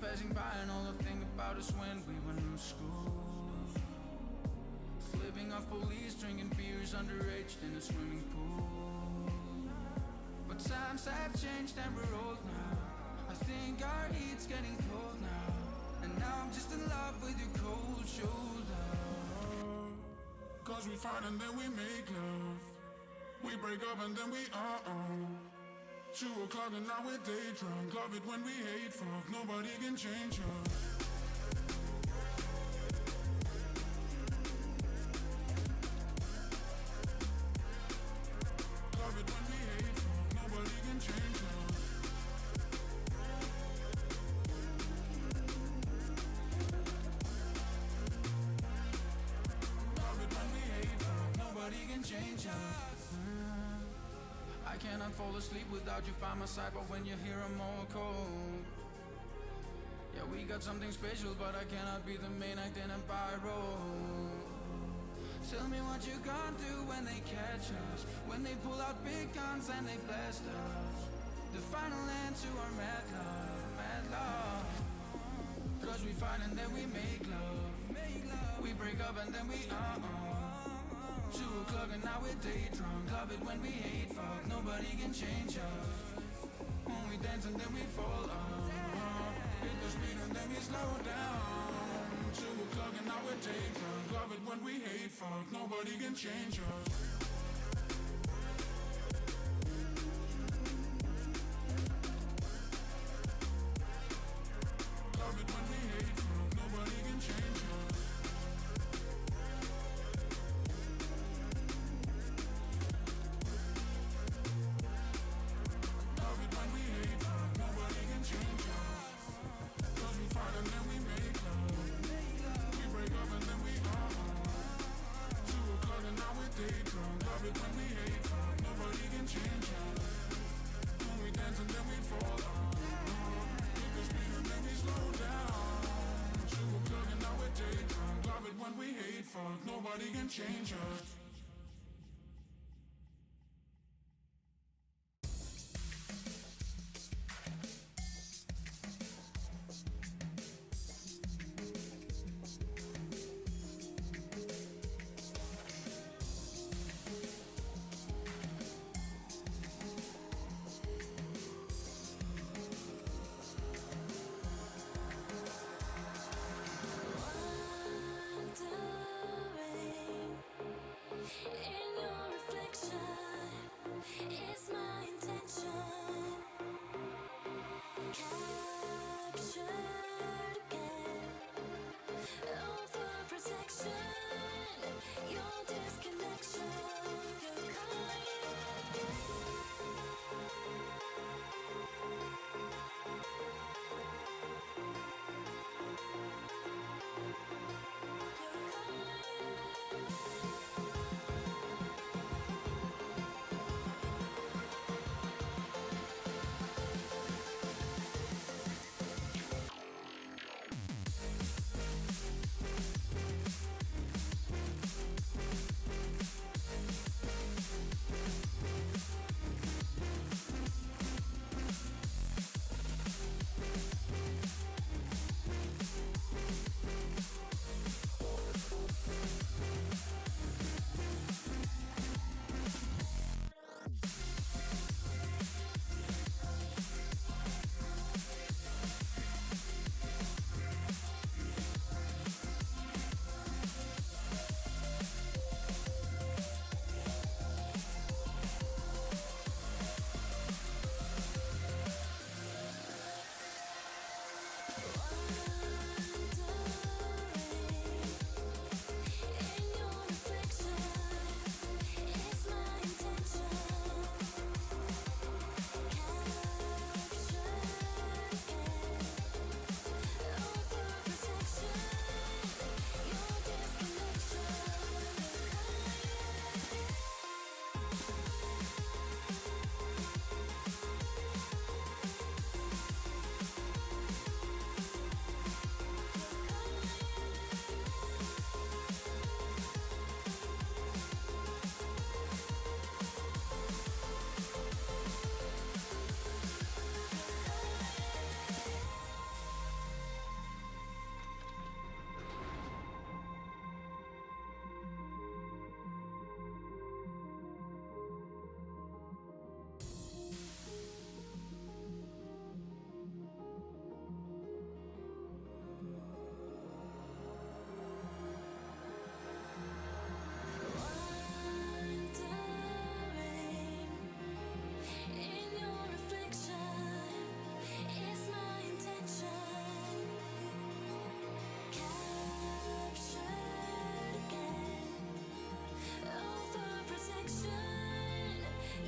passing by and all I think about is when we were in school. Flipping off police, drinking beers underage in a swimming pool. But times have changed and we're old now. I think our heat's getting cold now. And now I'm just in love with your cold shoulder. Cause we fight and then we make love. We break up and then we 2 o'clock and now we're day drunk. Love it when we hate fuck, nobody can change us. Love it when we hate fuck, nobody can change us. Love it when we hate fuck, nobody can change us. I cannot fall asleep without you by my side, but when you're here I'm all cold. Yeah, we got something special, but I cannot be the main act in a role. Tell me what you gonna do when they catch us, when they pull out big guns and they blast us. The final end to our mad love, mad love. Cause we fight and then we make love. We break up and then we 2 o'clock and now we're day drunk. Love it when we hate fuck, nobody can change us. When we dance and then we fall hit the speed and then we slow down. 2 o'clock and now we're day drunk. Love it when we hate fuck, nobody can change us. Love it when we hate fuck, nobody can change us. And then we make love. We break up and then we 2 o'clock and now we're day drunk. Love it when we hate fuck, nobody can change us. When we dance and then we fall hit the speed and then we slow down. 2 o'clock and now we're day drunk. Love it when we hate fuck, nobody can change us.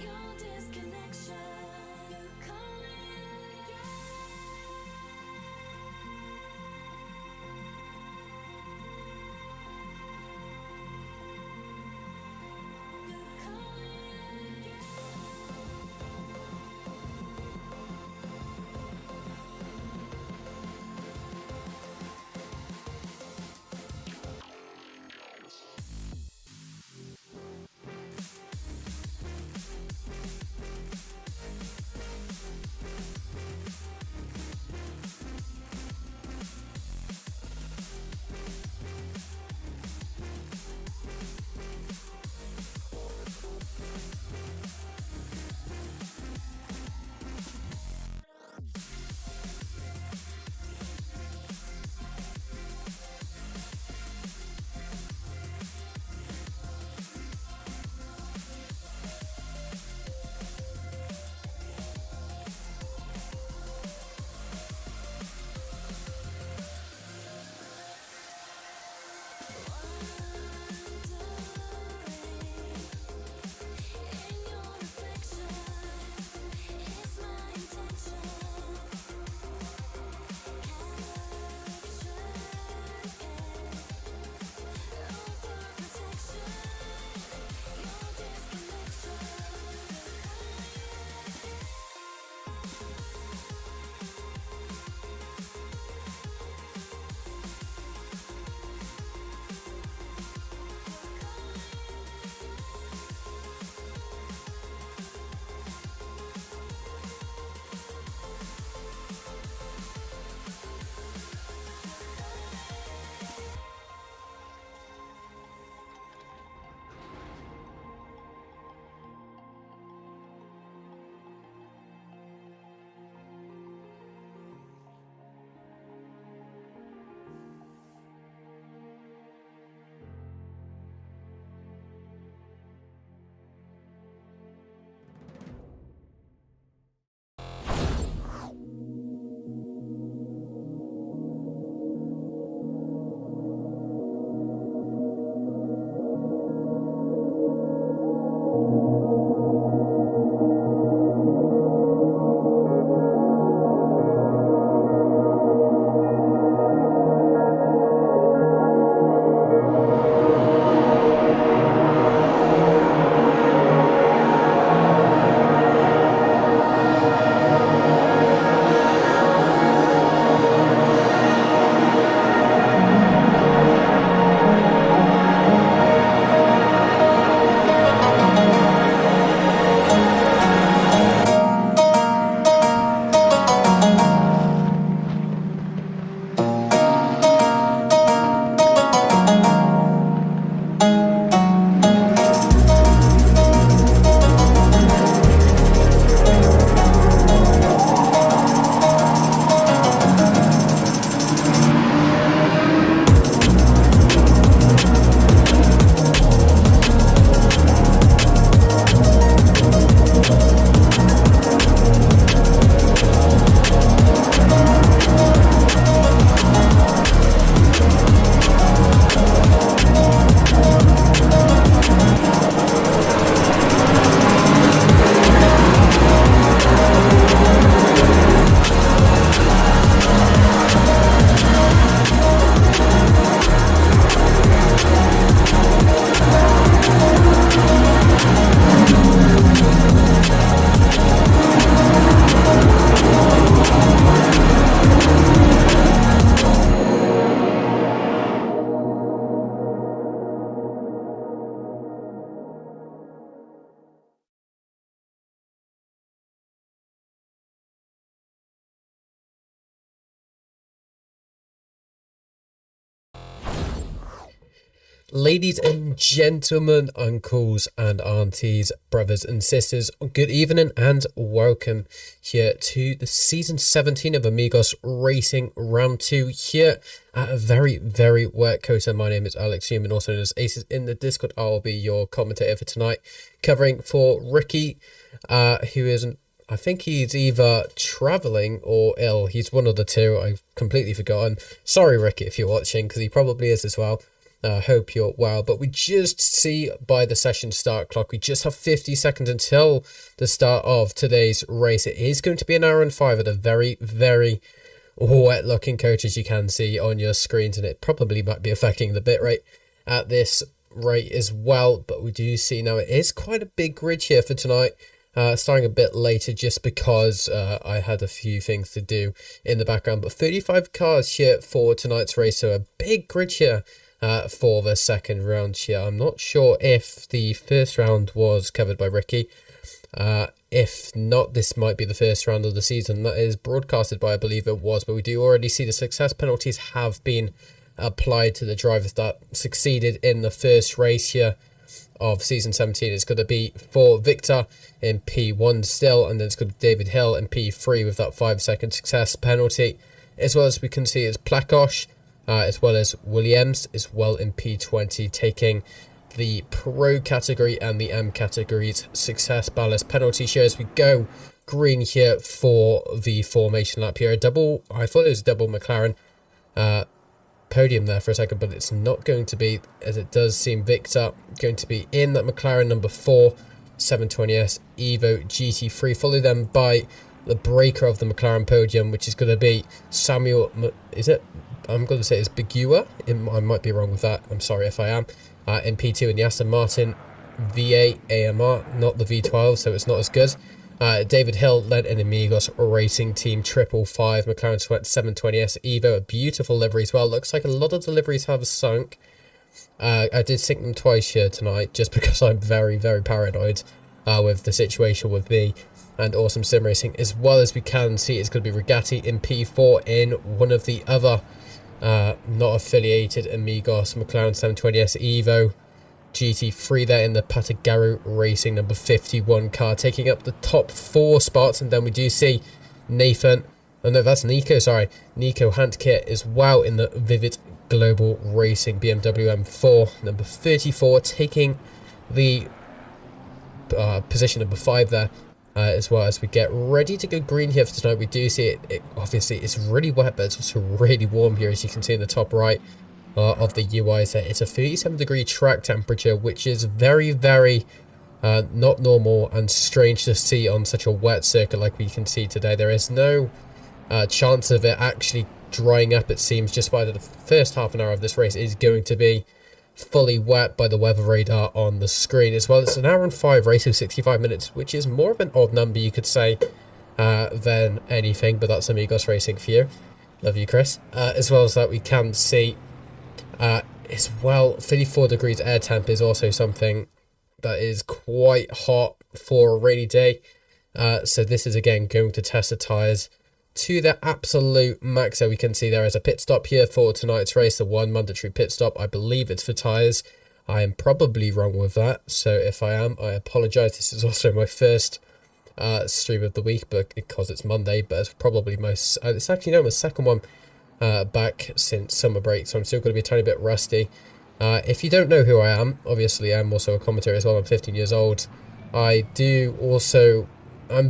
Your disconnection, you're calling again. You're calling again. Ladies and gentlemen, uncles and aunties, brothers and sisters, good evening and welcome here to the season 17 of Amigos Racing Round 2 here at a very wet COTA. My name is Alex Human, also known as Aces in the Discord. I'll be your commentator for tonight, covering for Ricky, who isn't. I think he's either travelling or ill. He's one of the two. I've completely forgotten. Sorry, Ricky, if you're watching, because he probably is as well. Hope you're well. But we just see by the session start clock, we just have 50 seconds until the start of today's race. It is going to be an hour and 5 at a very, very wet looking coach, as you can see on your screens, and it probably might be affecting the bit rate at this rate as well. But we do see now it is quite a big grid here for tonight. Starting a bit later just because I had a few things to do in the background. But 35 cars here for tonight's race, so a big grid here for the second round here. I'm not sure if the first round was covered by Ricky. If not, this might be the first round of the season that is broadcasted by, I believe it was. But we do already see the success penalties have been applied to the drivers that succeeded in the first race here of season 17. It's going to be for Victor in P1 still, and then it's going to be David Hill in P3 with that 5-second success penalty, as well as we can see it's Plakosh, as well as Williams as well in P20, taking the Pro category and the M categories success ballast penalty share as we go green here for the formation lap here. I thought it was a double McLaren podium there for a second, but it's not going to be, as it does seem Victor going to be in that McLaren number 4 720S Evo GT3, followed then by the breaker of the McLaren podium, which is going to be Samuel, is it? I'm going to say it's Bigua. I might be wrong with that. I'm sorry if I am. In P2 in the Aston Martin V8 AMR, not the V12, so it's not as good. David Hill led an Amigos Racing Team 555 McLaren 720S Evo, a beautiful livery as well. Looks like a lot of the liveries have sunk. I did sync them twice here tonight just because I'm very, very paranoid with the situation with me and Awesome Sim Racing, as well as we can see it's going to be Regatti in P4 in one of the other not affiliated Amigos McLaren 720S Evo GT3 there in the Patagaru Racing number 51 car, taking up the top 4 spots. And then we do see Nico Handkit as well in the Vivid Global Racing BMW M4 number 34, taking the position number 5 there, as well as we get ready to go green here for tonight. We do see it obviously it's really wet, but it's also really warm here, as you can see in the top right of the UIs there. It's a 37-degree track temperature, which is very, very not normal and strange to see on such a wet circuit like we can see today. There is no chance of it actually drying up, it seems, just by the first half an hour of this race is going to be fully wet by the weather radar on the screen as well. It's an hour and 5 race of 65 minutes, which is more of an odd number, you could say, than anything, but that's Amigos Racing for you. Love you, Chris. As well as that, we can see as well 34 degrees air temp is also something that is quite hot for a rainy day. So this is again going to test the tyres to the absolute max. So we can see there is a pit stop here for tonight's race, the one mandatory pit stop. I believe it's for tyres. I am probably wrong with that, so if I am, I apologise. This is also my first stream of the week, but because it's Monday, but it's probably it's actually no, my second one back since summer break, so I'm still going to be a tiny bit rusty. If you don't know who I am, obviously I'm also a commentator as well. I'm 15 years old. I'm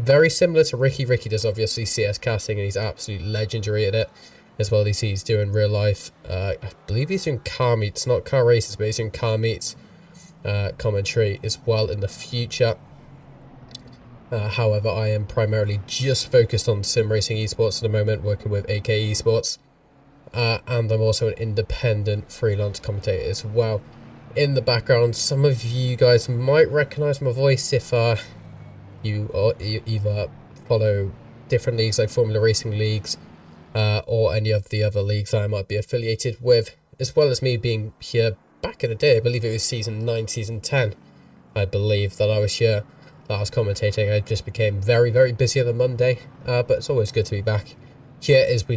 very similar to Ricky. Ricky does obviously CS casting, and he's absolutely legendary at it, as well as he's doing real life. I believe he's doing car meets, not car races, but he's doing car meets commentary as well in the future. However, I am primarily just focused on sim racing esports at the moment, working with AK Esports. And I'm also an independent freelance commentator as well. In the background, some of you guys might recognize my voice if you either follow different leagues like Formula Racing leagues or any of the other leagues that I might be affiliated with, as well as me being here back in the day. I believe it was season 9, season 10, I believe, that I was here, that I was commentating. I just became very, very busy on the Monday, but it's always good to be back. Here as we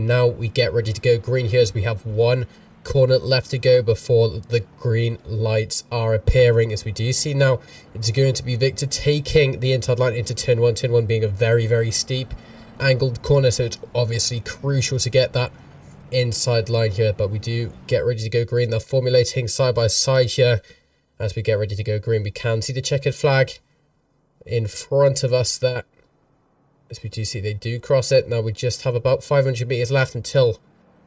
get ready to go green here, as we have one corner left to go before the green lights are appearing. As we do see now, it's going to be Victor taking the inside line into turn 1, turn 1 being a very, very steep angled corner, so it's obviously crucial to get that inside line here. But we do get ready to go green. They're formulating side by side here. As we get ready to go green, we can see the checkered flag in front of us there. As we do see, they do cross it. Now we just have about 500 meters left until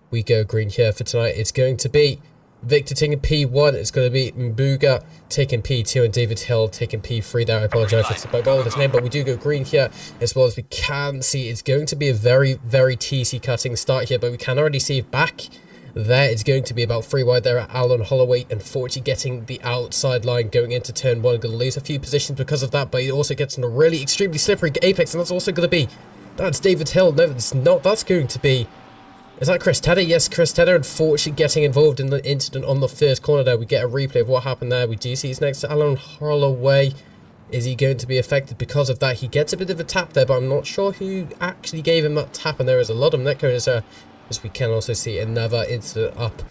we go green here for tonight. It's going to be Victor taking P1. It's going to be Mbuga taking P2 and David Hill taking P3 there. I apologize for the ball of his name, but we do go green here as well as we can see. It's going to be a very, very TC cutting start here, but we can already see back there. It's going to be about 3 wide there at Alan Holloway. Unfortunately, getting the outside line going into turn 1. Going to lose a few positions because of that, but he also gets in a really extremely slippery apex, and that's also going to be... That's David Hill. No, it's not. That's going to be... Is that Chris Tedder? Yes, Chris Tedder, unfortunately getting involved in the incident on the first corner there. We get a replay of what happened there. We do see he's next to Alan Holloway. Is he going to be affected because of that? He gets a bit of a tap there, but I'm not sure who actually gave him that tap, and there is a lot of netcoders there, as we can also see another incident up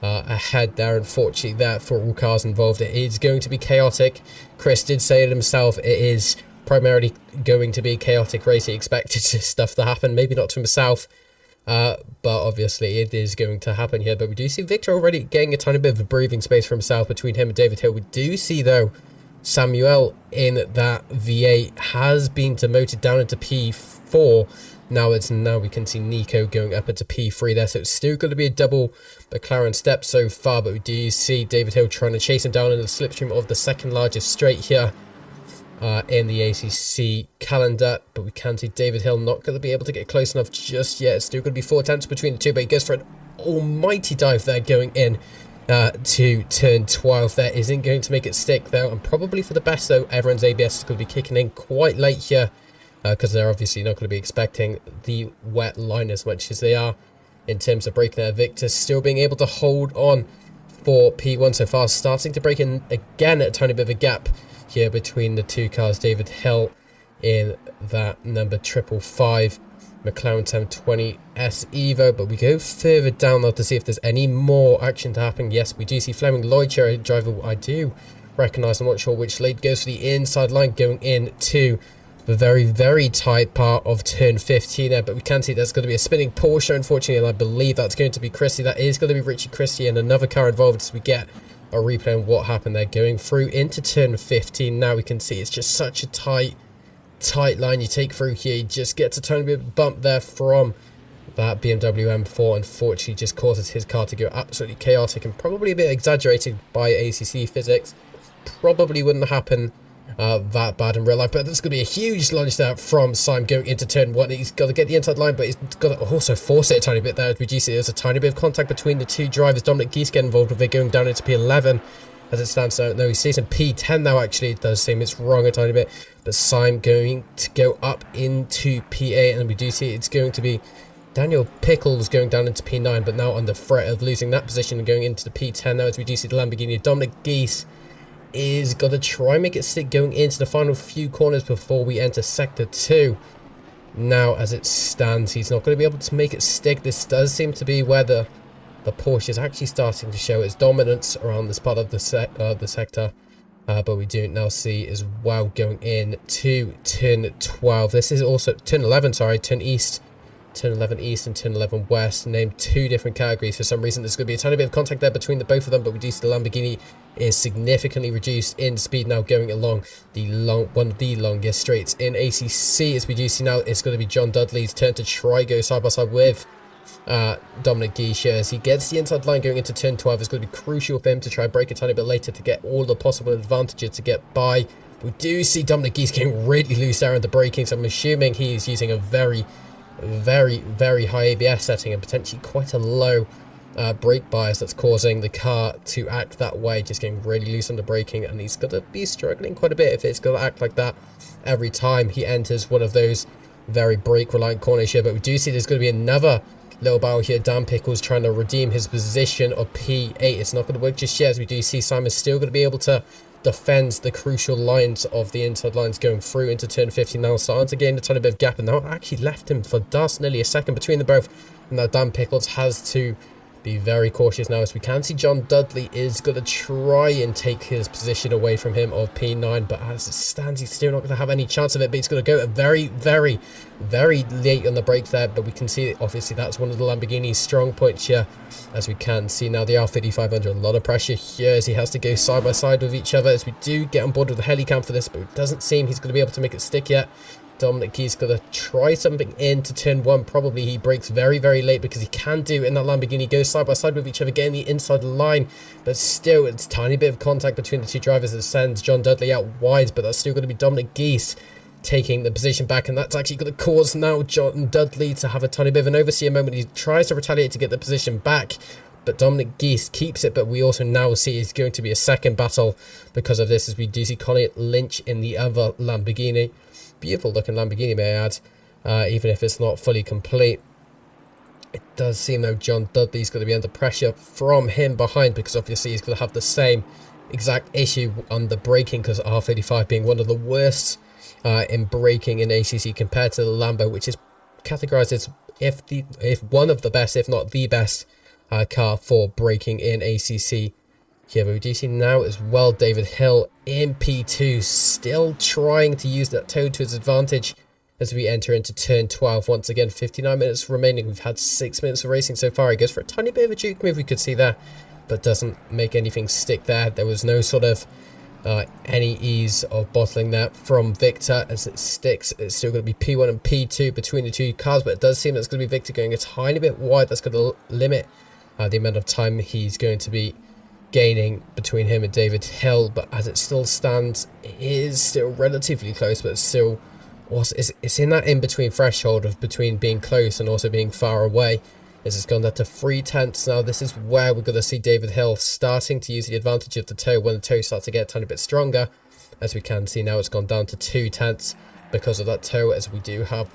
ahead there. Unfortunately, there for all cars involved, it is going to be chaotic. Chris did say it himself, it is primarily going to be chaotic race. He expected stuff to happen, maybe not to himself, but obviously it is going to happen here. But we do see Victor already getting a tiny bit of a breathing space for himself between him and David Hill. We do see, though, Samuel in that V8 has been demoted down into P4. Now we can see Nico going up into P3 there, so it's still going to be a double McLaren step so far, but we do see David Hill trying to chase him down in the slipstream of the second largest straight here in the ACC calendar, but we can see David Hill not going to be able to get close enough just yet. It's still going to be 4 attempts between the two, but he goes for an almighty dive there going in to turn 12 there. Isn't going to make it stick though, and probably for the best though. Everyone's ABS is going to be kicking in quite late here, because they're obviously not going to be expecting the wet line as much as they are in terms of braking there. Victor still being able to hold on for P1 so far, starting to break in again at a tiny bit of a gap here between the two cars. David Hill in that number 555 McLaren 720 S Evo, but we go further down now to see if there's any more action to happen. Yes, we do see Fleming Lloyd here, a driver I do recognise. I'm not sure which lane goes for the inside line going into the very, very tight part of turn 15 there, but we can see there's going to be a spinning Porsche, unfortunately, and I believe that's going to be Christie. That is going to be Richie Christie and another car involved, as we get a replay on what happened there going through into turn 15. Now we can see it's just such a tight line you take through here. You just gets a tiny bit of bump there from that BMW M4, unfortunately just causes his car to go absolutely chaotic, and probably a bit exaggerated by ACC physics. Probably wouldn't happen that bad in real life, but there's going to be a huge launch there from Simon going into turn 1. He's got to get the inside line, but he's got to also force it a tiny bit there. As we do see there's a tiny bit of contact between the two drivers. Dominic Geese getting involved with it, going down into P11 as it stands now. No, he sees in P10 now. Actually, it does seem it's wrong a tiny bit, but Simon going to go up into P8, and we do see it's going to be Daniel Pickles going down into P9, but now under threat of losing that position and going into the P10 now, as we do see the Lamborghini. Dominic Geese is going to try and make it stick going into the final few corners before we enter sector 2. Now, as it stands, he's not going to be able to make it stick. This does seem to be where the Porsche is actually starting to show its dominance around this part of the sector. But we do now see as well going in to turn 12. This is also turn 11, sorry, turn east. Turn 11 east and turn 11 west, named 2 different categories. For some reason there's going to be a tiny bit of contact there between the both of them, but we do see the Lamborghini is significantly reduced in speed now, going along one of the longest straights in ACC. As we do see now, it's going to be John Dudley's turn to try go side by side with Dominic Geese as he gets the inside line going into turn 12. It's going to be crucial for him to try and break a tiny bit later to get all the possible advantages to get by. We do see Dominic Geese getting really loose there in the braking, so I'm assuming he is using a very high ABS setting and potentially quite a low brake bias that's causing the car to act that way, just getting really loose on the braking, and he's going to be struggling quite a bit if it's going to act like that every time he enters one of those very brake reliant corners here. But we do see there's going to be another little battle here. Dan Pickles trying to redeem his position of P8. It's not going to work just yet, as we do see Simon's still going to be able to defends the crucial lines of the inside lines going through into turn 15 now, starting to gain a tiny bit of gap, and now actually left him for dust, nearly a second between the both. And now Dan Pickles has to be very cautious now, as we can see John Dudley is going to try and take his position away from him of P9, but as it stands he's still not going to have any chance of it. But he's going to go very late on the brakes there, but we can see obviously that's one of the Lamborghini's strong points here, as we can see now the R3500, a lot of pressure here as he has to go side by side with each other, as we do get on board with the heli cam for this, but it doesn't seem he's going to be able to make it stick yet. Dominic Guy's going to try something into turn 1. Probably he brakes very, very late because he can do in that Lamborghini. Goes side by side with each other, getting the inside line. But still, it's a tiny bit of contact between the two drivers that sends John Dudley out wide. But that's still going to be Dominic Guy's taking the position back. And that's actually going to cause now John Dudley to have a tiny bit of an overseer moment. He tries to retaliate to get the position back. But Dominic Guy's keeps it, but we also now see it's going to be a second battle because of this, as we do see Connie Lynch in the other Lamborghini. Beautiful looking Lamborghini, may I add, even if it's not fully complete. It does seem though John Dudley's going to be under pressure from him behind, because obviously he's going to have the same exact issue on the braking, because R35 being one of the worst in braking in ACC compared to the Lambo, which is categorized as if one of the best, if not the best car for braking in ACC. Yeah, but we do see now as well David Hill in P2, still trying to use that toe to his advantage as we enter into turn 12. Once again, 59 minutes remaining. We've had 6 minutes of racing so far. He goes for a tiny bit of a juke move, we could see there, but doesn't make anything stick there. There was no sort of any ease of bottling that from Victor as it sticks. It's still going to be P1 and P2 between the two cars, but it does seem that it's going to be Victor going a tiny bit wide. That's going to limit the amount of time he's going to be gaining between him and David Hill. But as it still stands, it is still relatively close, but it's in that in-between threshold of between being close and also being far away, as it's gone down to 3/10. Now this is where we're going to see David Hill starting to use the advantage of the toe when the toe starts to get a tiny bit stronger. As we can see now, it's gone down to 2/10 because of that toe, as we do have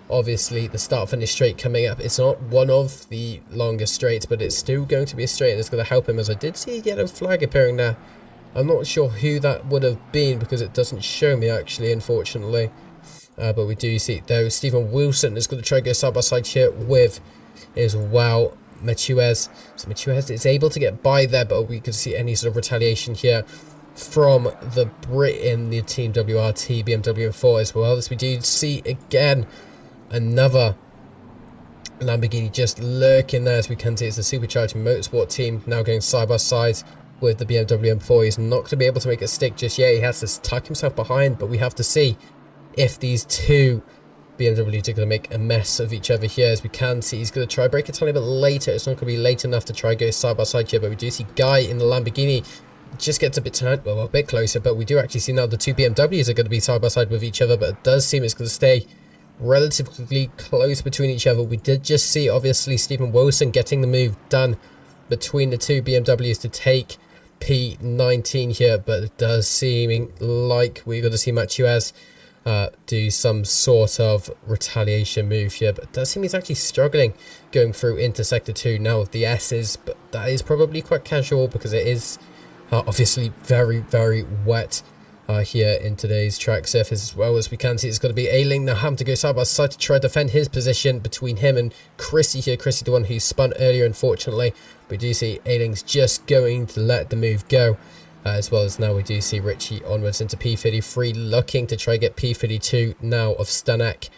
obviously the start finish straight coming up. It's not one of the longest straights, but it's still going to be a straight, and it's going to help him, as I did see a yellow flag appearing there. I'm not sure who that would have been because it doesn't show me actually, unfortunately. But we do see though Stephen Wilson is going to try to go side by side here with as well Machuez. So Machuez is able to get by there, but we could see any sort of retaliation here from the Brit in the Team WRT BMW M4 as well, as we do see again another Lamborghini just lurking there. As we can see, it's the Supercharged Motorsport team now going side by side with the BMW M4. He's not going to be able to make it stick just yet. He has to tuck himself behind, but we have to see if these two BMWs are going to make a mess of each other here. As we can see, he's going to try break a tiny bit later. It's not going to be late enough to try go side by side here, but we do see Guy in the Lamborghini just gets a bit closer, but we do actually see now the two BMWs are going to be side by side with each other, but it does seem it's going to stay relatively close between each other. We did just see obviously Stephen Wilson getting the move done between the two BMWs to take P19 here, but it does seem like we're going to see Machuez do some sort of retaliation move here, but it does seem he's actually struggling going through into sector 2 now with the S's, but that is probably quite casual because it is obviously very, very wet here in today's track surface. As well, as we can see, it's going to be Ailing now having to go side by side to try to defend his position between him and Chrissy here. Chrissy, the one who spun earlier, unfortunately. We do see Ailing's just going to let the move go, as well as now we do see Richie onwards into P33, looking to try get P32 now of Stanek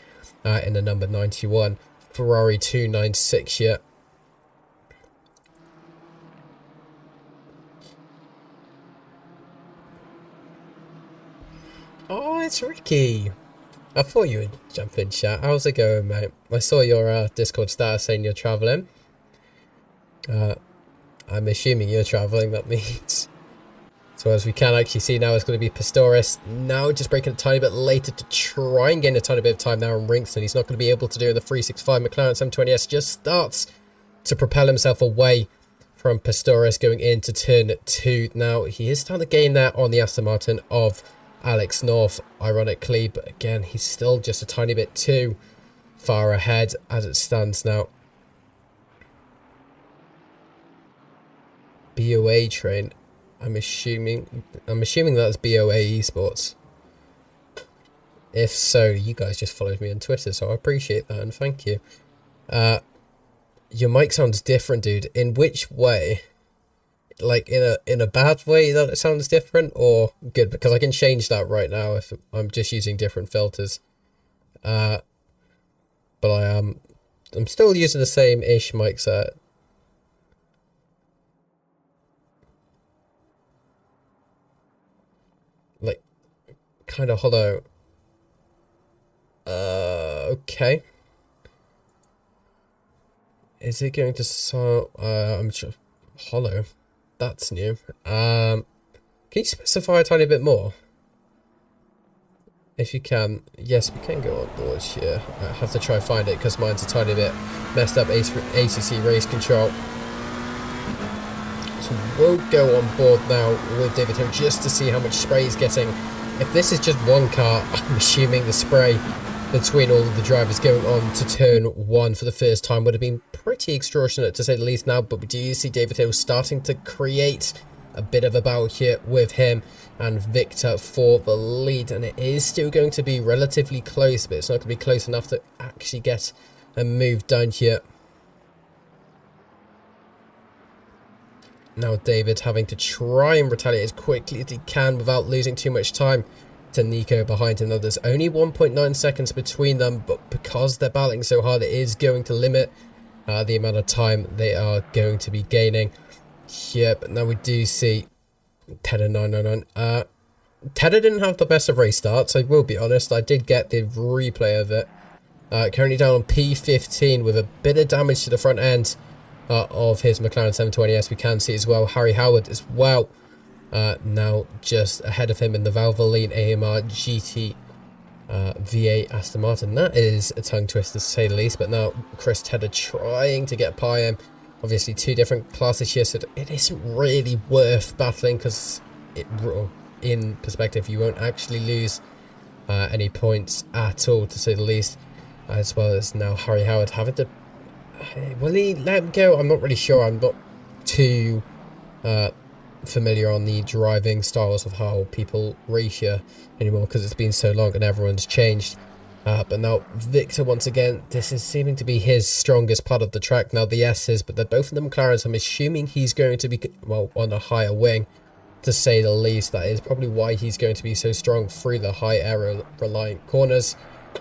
in the number 91 Ferrari 296 here. Oh, it's Ricky. I thought you would jump in chat. How's it going, mate? I saw your Discord status saying you're travelling. I'm assuming you're travelling, that means. So as we can actually see now, it's going to be Pistorius now just breaking a tiny bit later to try and gain a tiny bit of time now on Rinkston. He's not going to be able to do it in the 365. McLaren 720S just starts to propel himself away from Pistorius going into turn 2. Now he is starting to gain there on the Aston Martin of Alex North, ironically, but again, he's still just a tiny bit too far ahead as it stands now. BOA train. I'm assuming that's BOA Esports. If so, you guys just followed me on Twitter, so I appreciate that and thank you. Your mic sounds different, dude. In which way? Like in a bad way that it sounds different, or good? Because I can change that right now if I'm just using different filters. But I'm still using the same ish mic set. Like kind of hollow. Okay. Is it going to start? I'm sure. Hollow. That's new. Can you specify a tiny bit more? If you can. Yes, we can go on board here. I have to try and find it because mine's a tiny bit messed up. ACC race control. So we'll go on board now with David Hill just to see how much spray he's getting. If this is just one car, I'm assuming the spray between all of the drivers going on to turn one for the first time would have been pretty extortionate to say the least now. But we do see David Hill starting to create a bit of a battle here with him and Victor for the lead. And it is still going to be relatively close, but it's not going to be close enough to actually get a move done here. Now David having to try and retaliate as quickly as he can without losing too much time to Nico behind him. Now there's only 1.9 seconds between them, but because they're battling so hard, it is going to limit the amount of time they are going to be gaining here. But now we do see Tedder 999. Tedder didn't have the best of race starts, I will be honest. I did get the replay of it. Currently down on P15 with a bit of damage to the front end of his McLaren 720S. We can see as well Harry Howard as well. Now just ahead of him in the Valvoline AMR GT V8 Aston Martin. That is a tongue twister to say the least. But now Chris Tedder trying to get by him. Obviously two different classes here, so it isn't really worth battling because in perspective you won't actually lose any points at all to say the least. As well as now Harry Howard having to... Will he let him go? I'm not really sure. I'm not too familiar on the driving styles of how people race here anymore because it's been so long and everyone's changed. But now Victor once again, this is seeming to be his strongest part of the track. Now the S's, but they're both in the McLarens. I'm assuming he's going to be, well, on a higher wing to say the least. That is probably why he's going to be so strong through the high aero reliant corners.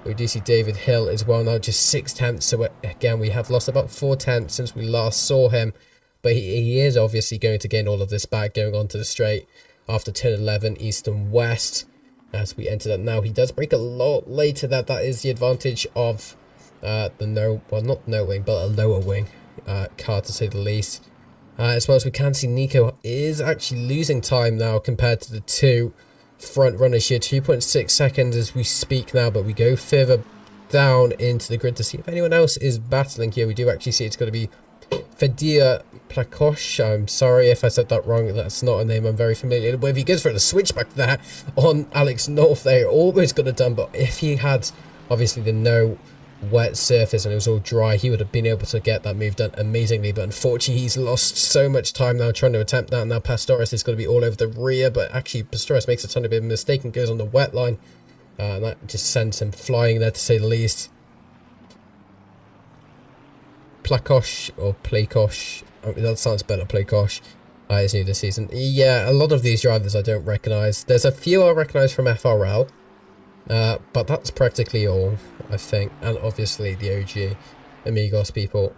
We do see David Hill as well now, just 6 tenths. So again, we have lost about 4 tenths since we last saw him. But he is obviously going to gain all of this back going onto the straight after turn 11 east and west. As we enter that now, he does break a lot later. That is the advantage of not no wing, but a lower wing car to say the least. As well as we can see Nico is actually losing time now compared to the two front runners here. 2.6 seconds as we speak now, but we go further down into the grid to see if anyone else is battling here. We do actually see it's going to be Fedia Plakosh. I'm sorry if I said that wrong. That's not a name I'm very familiar with. He goes for the switchback there on Alex North there. Almost got it done, but if he had obviously the no wet surface and it was all dry, he would have been able to get that move done amazingly. But unfortunately, he's lost so much time now trying to attempt that. Now Pastoris is going to be all over the rear, but actually Pastoris makes a ton of bit of a mistake and goes on the wet line. And that just sends him flying there to say the least. Plakosh or Playkosh, that sounds better, Playkosh, is new this season. Yeah, a lot of these drivers I don't recognise. There's a few I recognise from FRL, but that's practically all, I think. And obviously the OG Amigos people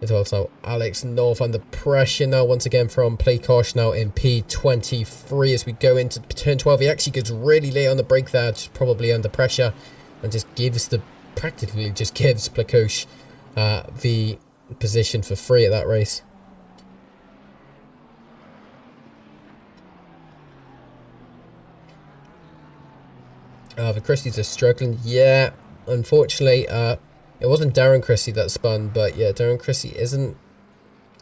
as well. So Alex North under pressure now once again from Playkosh now in P23 as we go into turn 12. He actually goes really late on the brake there, just probably under pressure, and just practically just gives Playkosh the position for free at that race. The Christies are struggling. Yeah, unfortunately, it wasn't Darren Christie that spun, but yeah, Darren Christie isn't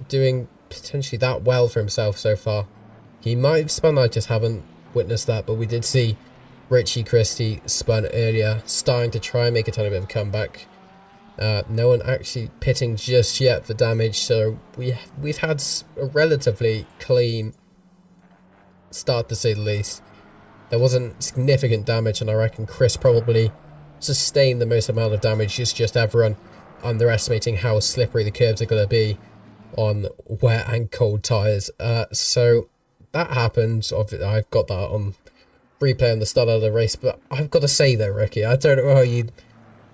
doing potentially that well for himself so far. He might have spun, I just haven't witnessed that, but we did see Richie Christie spun earlier, starting to try and make a tiny bit of a comeback. No one actually pitting just yet for damage, so we've had a relatively clean start to say the least. There wasn't significant damage, and I reckon Chris probably sustained the most amount of damage, just everyone underestimating how slippery the curbs are going to be on wet and cold tyres. So that happens. I've got that on replay on the start of the race, but I've got to say though, Ricky, I don't know how you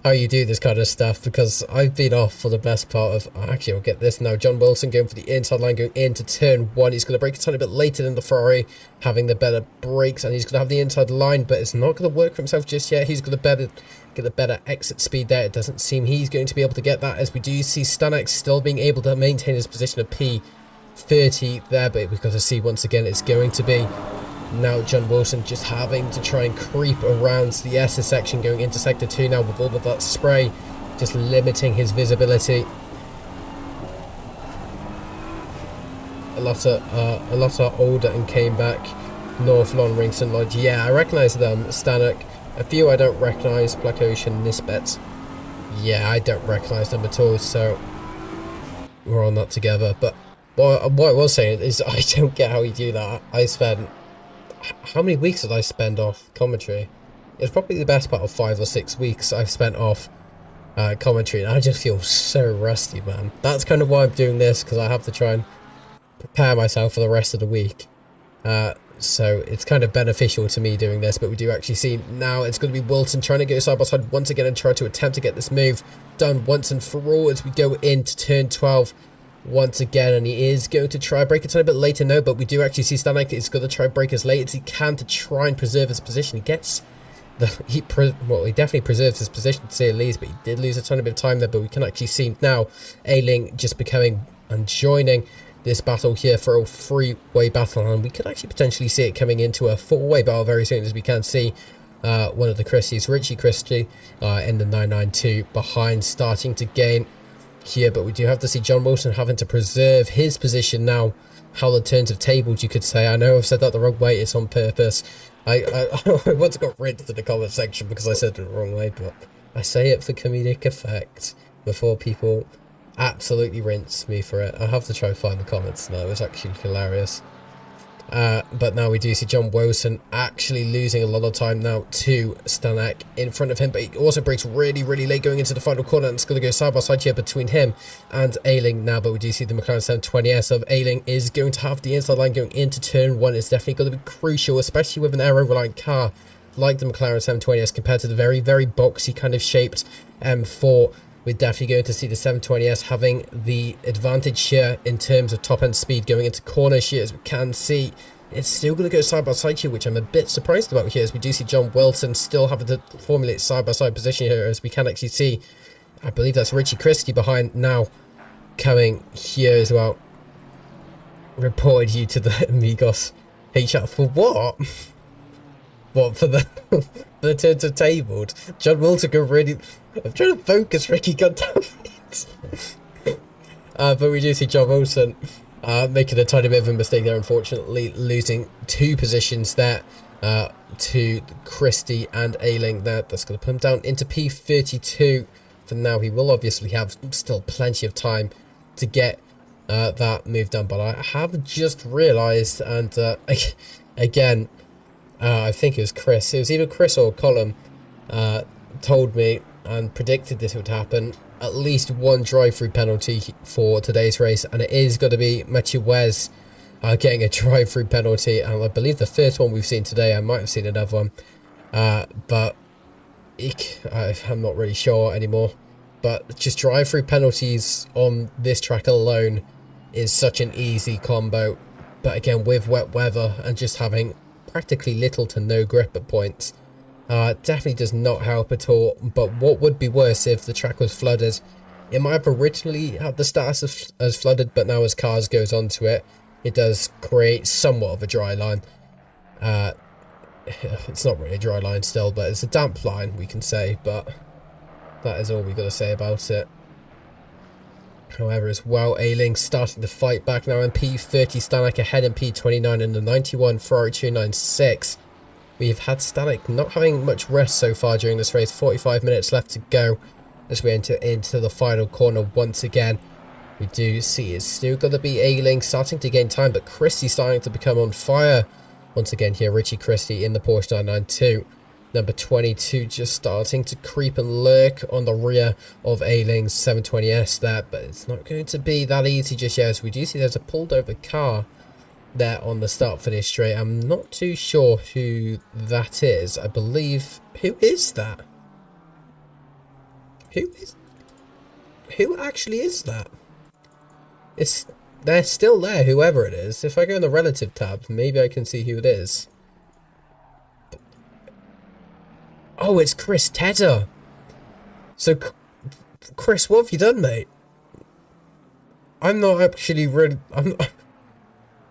how you do this kind of stuff, because I've been off for the best part of... Actually, I'll get this now. John Wilson going for the inside line, going into turn 1. He's going to brake a tiny bit later than the Ferrari, having the better brakes, and he's going to have the inside line, but it's not going to work for himself just yet. He's going to get the better exit speed there. It doesn't seem he's going to be able to get that, as we do see Stanek still being able to maintain his position of P30 there, but we've got to see once again it's going to be now John Wilson just having to try and creep around the S section, going into sector 2 now with all of that spray, just limiting his visibility. A lot of older and came back North Lawn Ringston Lodge. Yeah, I recognise them. Stanek. A few I don't recognise. Black Ocean, Nisbet. Yeah, I don't recognise them at all, so we're on that together. But what I was saying is I don't get how you do that. I spent... How many weeks did I spend off commentary? It's probably the best part of 5 or 6 weeks I've spent off commentary, and I just feel so rusty, man. That's kind of why I'm doing this, because I have to try and prepare myself for the rest of the week. So it's kind of beneficial to me doing this, but we do actually see now it's going to be Wilson trying to go side by side once again and try to attempt to get this move done once and for all as we go into turn 12 once again, and he is going to try break it a bit later now, but we do actually see Stanek is going to try break as late as he can to try and preserve his position. He gets he definitely preserves his position to say the least, but he did lose a tiny bit of time there. But we can actually see now Ailing just becoming and joining this battle here for a three-way battle, and we could actually potentially see it coming into a four-way battle very soon, as we can see one of the Christies, Richie Christie, in the 992 behind, starting to gain here. But we do have to see John Wilson having to preserve his position now. How the turns have tabled, you could say. I know I've said that the wrong way. It's on purpose. I once got rinsed in the comment section because I said it the wrong way, but I say it for comedic effect before people absolutely rinse me for it. I have to try and find the comments now. It was actually hilarious. But now we do see John Wilson actually losing a lot of time now to Stanek in front of him, but he also breaks really late going into the final corner, and it's going to go side by side here between him and Ailing now. But we do see the McLaren 720S of Ailing is going to have the inside line going into turn 1. It's definitely going to be crucial, especially with an aero-reliant car like the McLaren 720S compared to the very boxy kind of shaped M4. We're definitely going to see the 720S having the advantage here in terms of top-end speed going into corners here. As we can see, it's still going to go side by side here, which I'm a bit surprised about here, as we do see John Wilson still having to formulate side-by-side position here, as we can actually see, I believe that's Richie Christie behind now, coming here as well. Reported you to the Amigos HR for what? What, for the the turns are tabled? John Wilson go really... I'm trying to focus, Ricky, goddammit. But we do see John Wilson making a tiny bit of a mistake there, unfortunately, losing 2 positions there to Christie and Ailing there. That's going to put him down into P32 for now. He will obviously have still plenty of time to get that move done, but I have just realised, and again, I think it was Chris. It was either Chris or Colin told me and predicted this would happen. At least one drive-through penalty for today's race, and it is going to be Mathieu Wes getting a drive-through penalty. And I believe the first one we've seen today, I might have seen another one, but I'm not really sure anymore. But just drive-through penalties on this track alone is such an easy combo. But again, with wet weather and just having practically little to no grip at points, definitely does not help at all. But what would be worse if the track was flooded? It might have originally had the status as flooded, but now as cars goes onto it, it does create somewhat of a dry line. It's not really a dry line still, but it's a damp line, we can say, but that is all we got to say about it. However, as well, Ailing starting to fight back now in P30, Stanek ahead in P29 in the 91 Ferrari 296. We've had Stanek not having much rest so far during this race. 45 minutes left to go as we enter into the final corner once again. We do see it's still going to be Ailing starting to gain time, but Christie starting to become on fire once again here. Richie Christie in the Porsche 992. Number 22 just starting to creep and lurk on the rear of Ailing's 720S there, but it's not going to be that easy just yet, as we do see there's a pulled over car there on the start for this straight. I'm not too sure who that is. I believe... Who is that? Who actually is that? They're still there, whoever it is. If I go in the relative tab, maybe I can see who it is. Oh, it's Chris Tedder. So, Chris, what have you done, mate? I'm not actually really... I'm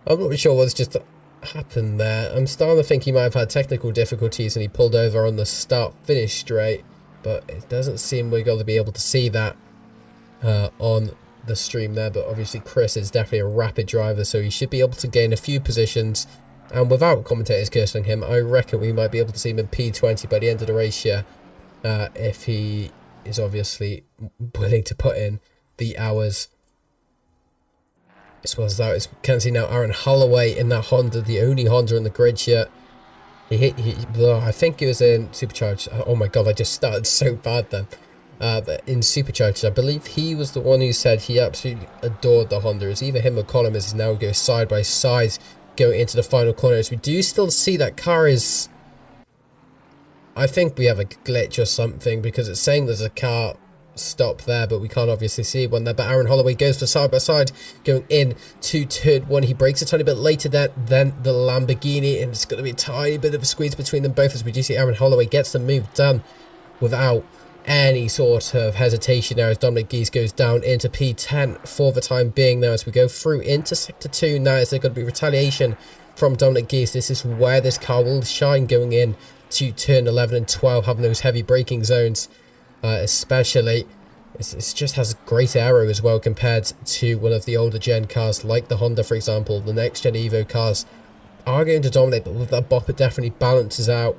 not sure what's just happened there. I'm starting to think he might have had technical difficulties and he pulled over on the start-finish straight. But it doesn't seem we're going to be able to see that on the stream there. But obviously Chris is definitely a rapid driver, so he should be able to gain a few positions. And without commentators cursing him, I reckon we might be able to see him in P20 by the end of the race here. If he is obviously willing to put in the hours. As well as that, we can see now Aaron Holloway in that Honda, the only Honda in the grid here. I think he was in Supercharged. Oh my god, I just started so bad then. But in Supercharged, I believe he was the one who said he absolutely adored the Honda. It's either him or Colin as he now goes side by side going into the final corner. As we do still see that car is... I think we have a glitch or something because it's saying there's a car stop there, but we can't obviously see one there. But Aaron Holloway goes for side by side going in to turn one. He breaks a tiny bit later than the Lamborghini, and it's going to be a tiny bit of a squeeze between them both as we do see Aaron Holloway gets the move done without any sort of hesitation there as Dominic Gies goes down into P10 for the time being. Now as we go through into sector 2, now is there going to be retaliation from Dominic Gies? This is where this car will shine going in to turn 11 and 12, having those heavy braking zones. Especially, it just has great aero as well compared to one of the older gen cars like the Honda, for example. The next gen Evo cars are going to dominate, but with that bop, it definitely balances out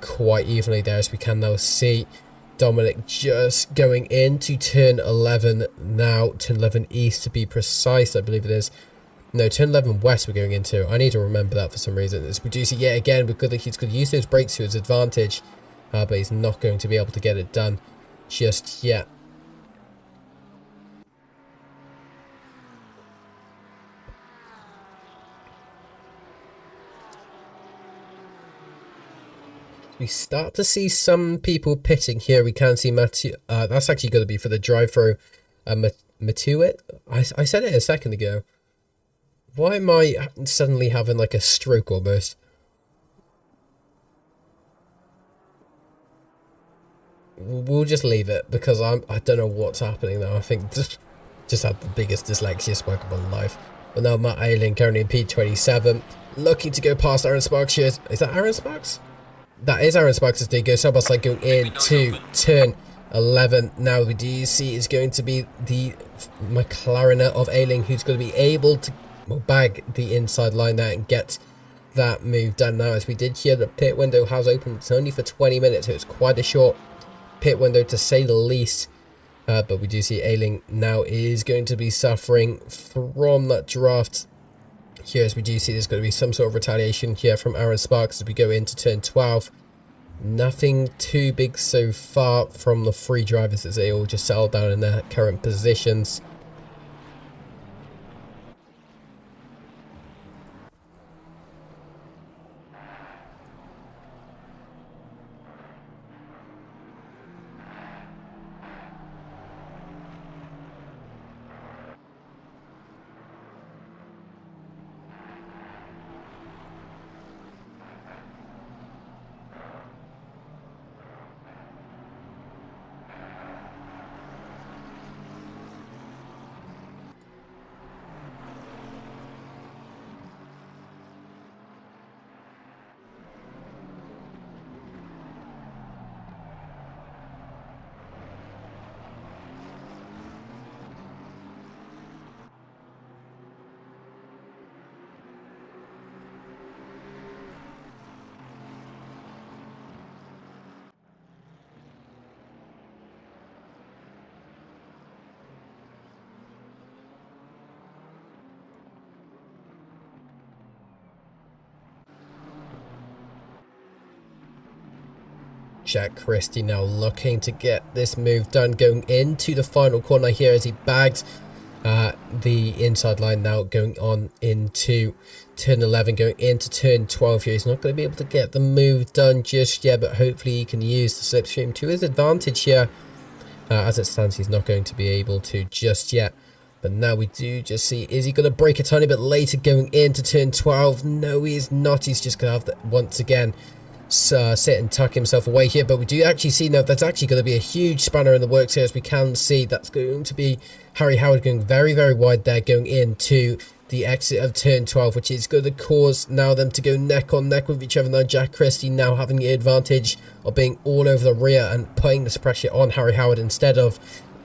quite evenly there, as we can now see Dominic just going into turn 11 now, turn 11 east to be precise, I believe it is. No, turn 11 west we're going into. I need to remember that for some reason. As we do see yet again, he's going to use those brakes to his advantage. But he's not going to be able to get it done just yet. We start to see some people pitting here. We can see Matthew. That's actually going to be for the drive-through. Matuit? I said it a second ago. Why am I suddenly having like a stroke almost? We'll just leave it because I don't know what's happening now. I think just had the biggest dyslexia spoke of my life. But now Matt Ayling currently in P27, looking to go past Aaron Sparks here. Is that Aaron Sparks? That is Aaron Sparks as they go side by side going into turn 11. Now the DC is going to be the McLaren of Ayling, who's going to be able to bag the inside line there and get that move done. Now as we did hear, the pit window has opened. It's only for 20 minutes, so it's quite a short pit window to say the least. But we do see Ayling now is going to be suffering from that draft here, as we do see there's going to be some sort of retaliation here from Aaron Sparks as we go into turn 12. Nothing too big so far from the three drivers as they all just settle down in their current positions. Jack Christie now looking to get this move done going into the final corner here as he bags the inside line now going on into turn 11 going into turn 12 here. He's not going to be able to get the move done just yet, but hopefully he can use the slipstream to his advantage here As it stands, he's not going to be able to just yet. But now we do just see, is he going to brake a tiny bit later going into turn 12? No, he is not. He's just going to have to, once again, sit and tuck himself away here. But we do actually see now that's actually going to be a huge spanner in the works here, as we can see that's going to be Harry Howard going very, very wide there going into the exit of turn 12, which is going to cause now them to go neck on neck with each other. Now Jack Christie now having the advantage of being all over the rear and putting this pressure on Harry Howard instead of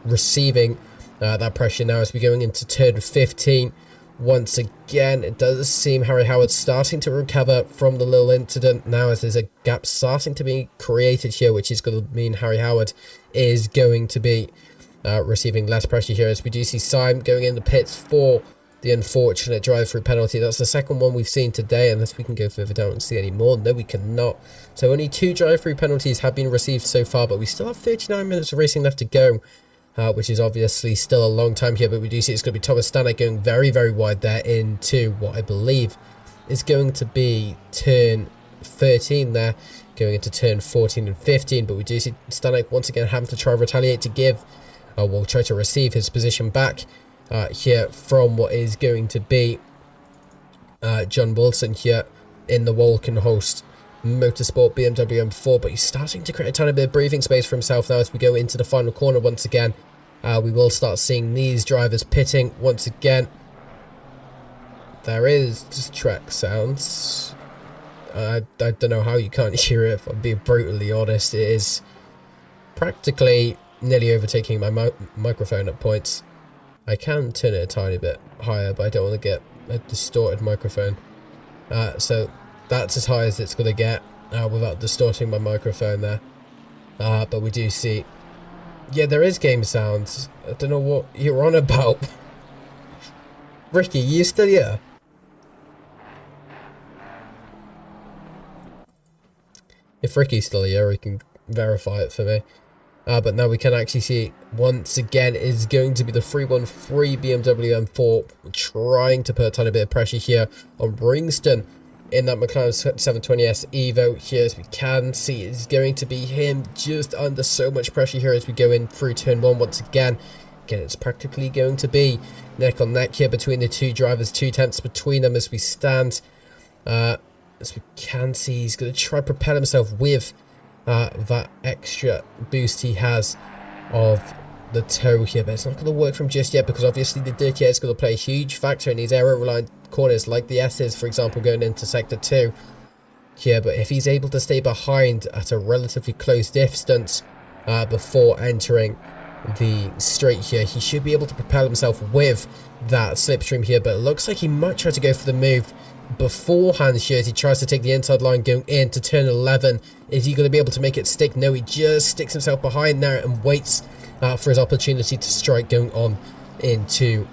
receiving that pressure now as we're going into turn 15. Once again, it does seem Harry Howard starting to recover from the little incident now, as there's a gap starting to be created here, which is going to mean Harry Howard is going to be receiving less pressure here, as we do see Syme going in the pits for the unfortunate drive-through penalty. That's the second one we've seen today, unless we can go further down and see any more. No, we cannot. So only 2 drive-through penalties have been received so far, but we still have 39 minutes of racing left to go. Which is obviously still a long time here, but we do see it's going to be Thomas Stanek going very, very wide there into what I believe is going to be turn 13 there, going into turn 14 and 15, but we do see Stanek once again having to try and retaliate to give, will try to receive his position back here from what is going to be John Wilson here in the Walkenhorst Motorsport BMW M4, but he's starting to create a tiny bit of breathing space for himself now as we go into the final corner once again. We will start seeing these drivers pitting once again. There is just track sounds. I don't know how you can't hear it, if I'm being brutally honest. It is practically nearly overtaking my microphone at points. I can turn it a tiny bit higher, but I don't want to get a distorted microphone. So that's as high as it's going to get without distorting my microphone there. But we do see, yeah, there is game sounds. I don't know what you're on about. Ricky, you still here? If Ricky's still here, he can verify it for me. But now we can actually see, once again, is going to be the 313 BMW M4 trying to put a tiny bit of pressure here on Ringston in that McLaren 720S Evo here. As we can see, it's going to be him just under so much pressure here as we go in through turn 1 once again. Again, it's practically going to be neck on neck here between the two drivers, 2 tenths between them as we stand. As we can see, he's going to try to propel himself with that extra boost he has of the toe here, but it's not going to work from just yet, because obviously the dirty air is going to play a huge factor in these aero-reliant corners like the S's, for example, going into sector 2 here. But if he's able to stay behind at a relatively close distance before entering the straight here, he should be able to propel himself with that slipstream here. But it looks like he might try to go for the move beforehand here as he tries to take the inside line going into turn 11. Is he going to be able to make it stick? No, he just sticks himself behind there and waits for his opportunity to strike going on into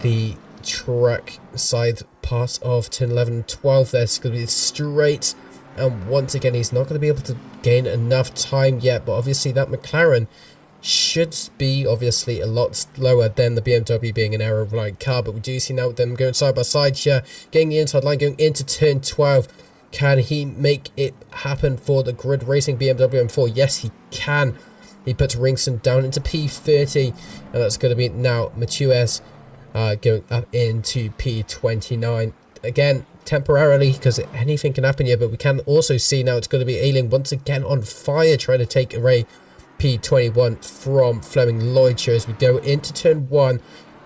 the track side part of turn 11 and 12. There's going to be straight, and once again he's not going to be able to gain enough time yet, but obviously that McLaren should be obviously a lot slower than the BMW being an aero-reliant car. But we do see now them going side by side here, getting the inside line going into turn 12. Can he make it happen for the Grid Racing BMW M4? Yes, he can. He puts Ringston down into P30, and that's going to be now Matuez going up into P29 again temporarily, because anything can happen here. But we can also see now it's going to be Ailing once again on fire, trying to take away P21 from Fleming Lloyd here as we go into turn 1.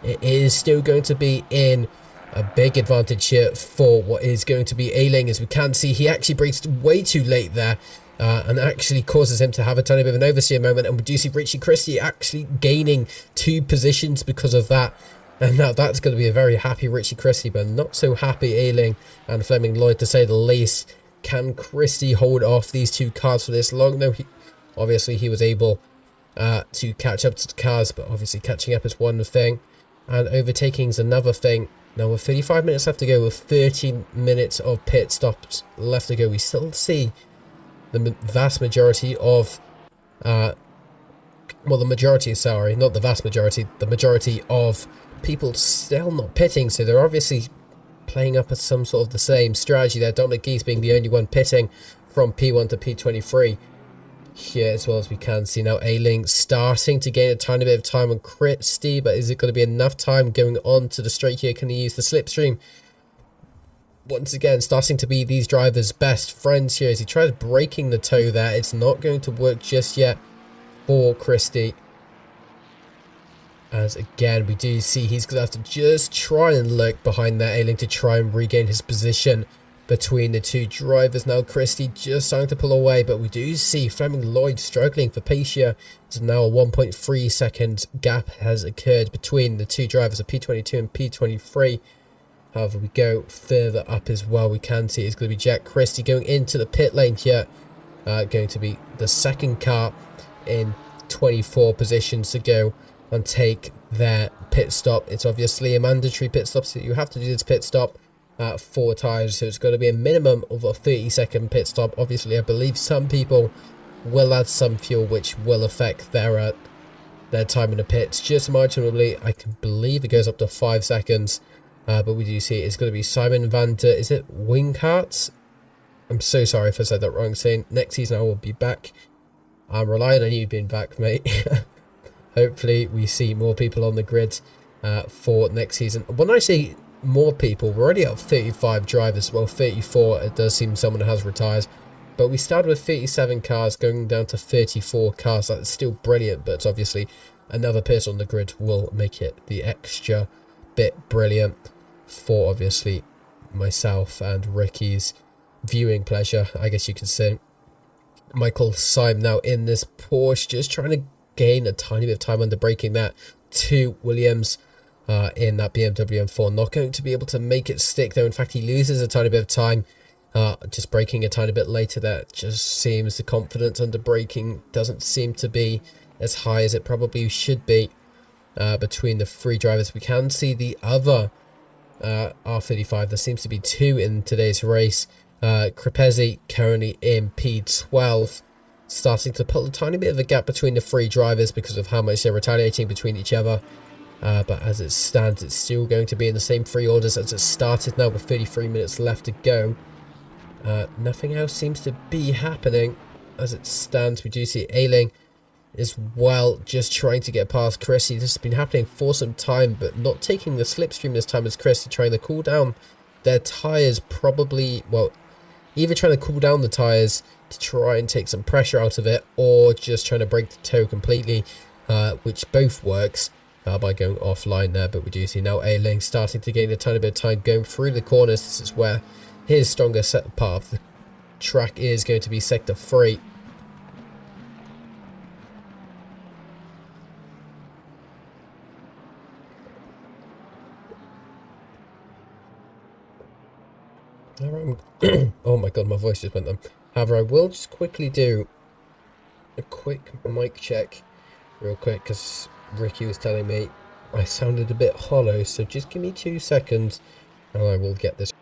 It is still going to be in a big advantage here for what is going to be Ailing. As we can see, he actually brakes way too late there, and actually causes him to have a tiny bit of an oversteer moment. And we do see Richie Christie actually gaining 2 positions because of that. And now that's going to be a very happy Richie Christie, but not so happy Ailing and Fleming Lloyd, to say the least. Can Christie hold off these 2 cars for this long? No, obviously he was able to catch up to the cars, but obviously catching up is one thing and overtaking is another thing. Now with 35 minutes left to go, with 13 minutes of pit stops left to go, we still see the vast majority of the majority of people still not pitting. So they're obviously playing up at some sort of the same strategy there. Dominic Geese being the only one pitting from P1 to P23. here as well. As we can see now, Ailing starting to gain a tiny bit of time on Christie, but is it going to be enough time going on to the straight here? Can he use the slipstream? Once again, starting to be these drivers' best friends here as he tries breaking the toe there. It's not going to work just yet for Christie. As again, we do see he's going to have to just try and lurk behind that Ailing to try and regain his position between the two drivers. Now Christie just starting to pull away, but we do see Fleming Lloyd struggling for pace here. So now a 1.3 second gap has occurred between the two drivers of P22 and P23. However, we go further up as well. We can see it's going to be Jack Christie going into the pit lane here. Going to be the second car in 24 positions to go and take their pit stop. It's obviously a mandatory pit stop, so you have to do this pit stop 4 times. So it's going to be a minimum of a 30-second pit stop. Obviously, I believe some people will add some fuel, which will affect their time in the pits just marginally. I can believe it goes up to 5 seconds. But we do see it's going to be Simon van der, is it Winghart? I'm so sorry if I said that wrong. Saying next season I will be back. I'm relying on you being back, mate. Hopefully we see more people on the grid for next season. When I say more people, we're already at 35 drivers. Well, 34. It does seem someone has retired. But we started with 37 cars, going down to 34 cars. That's still brilliant, but obviously another person on the grid will make it the extra bit brilliant for obviously myself and Ricky's viewing pleasure, I guess you can say. Michael Syme now in this Porsche, just trying to gain a tiny bit of time under braking that to Williams in that BMW M4. Not going to be able to make it stick though. In fact, he loses a tiny bit of time just braking a tiny bit later. That just seems the confidence under braking doesn't seem to be as high as it probably should be between the 3 drivers. We can see the other R35. There seems to be 2 in today's race. Crepesi currently in P12, starting to put a tiny bit of a gap between the 3 drivers because of how much they're retaliating between each other. But as it stands, it's still going to be in the same 3 orders as it started now with 33 minutes left to go. Nothing else seems to be happening as it stands. We do see Ailing as well, just trying to get past Chrissy. This has been happening for some time, but not taking the slipstream this time as Chrissy trying to cool down their tyres, probably, well, either trying to cool down the tyres to try and take some pressure out of it, or just trying to break the toe completely, which both works by going offline there. But we do see now Ailing starting to gain a tiny bit of time going through the corners. This is where his stronger part of the track is going to be sector 3. Oh my god, my voice just went then. However, I will just quickly do a quick mic check real quick because Ricky was telling me I sounded a bit hollow, so just give me 2 seconds and I will get this.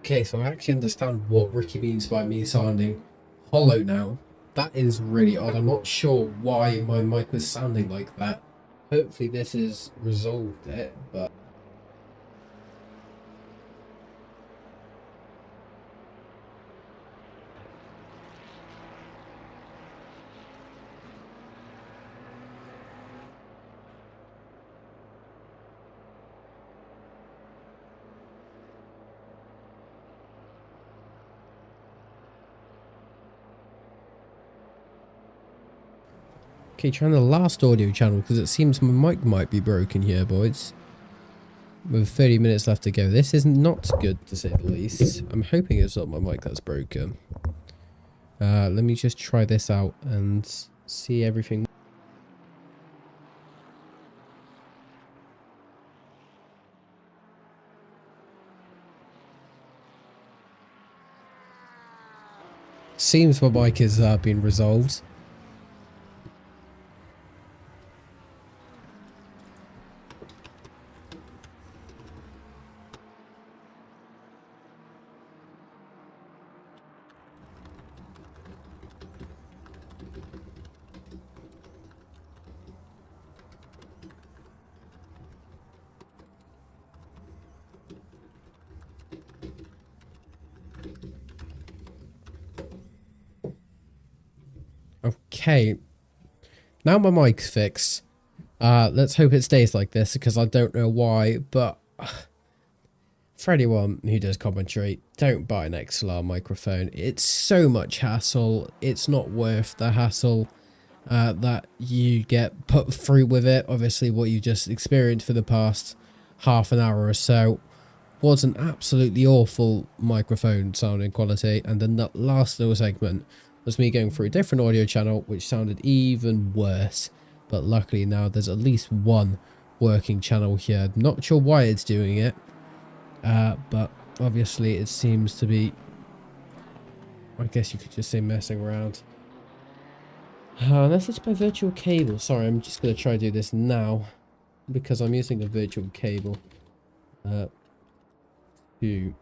Okay, so I actually understand what Ricky means by me sounding hollow now. That is really odd. I'm not sure why my mic was sounding like that. Hopefully this has resolved it, but... Okay, trying the last audio channel because it seems my mic might be broken here, boys. With 30 minutes left to go. This is not good, to say the least. I'm hoping it's not my mic that's broken. Let me just try this out and see everything. Seems my mic is being resolved. Okay, now my mic's fixed. Let's hope it stays like this because I don't know why, but for anyone who does commentary, don't buy an XLR microphone. It's so much hassle. It's not worth the hassle that you get put through with it. Obviously, what you just experienced for the past half an hour or so was an absolutely awful microphone sounding quality, and then that last little segment was me going through a different audio channel which sounded even worse. But luckily now there's at least one working channel here. Not sure why it's doing it, but obviously it seems to be, I guess you could just say, messing around. Unless it's by virtual cable. Sorry, I'm just going to try to do this now because I'm using a virtual cable to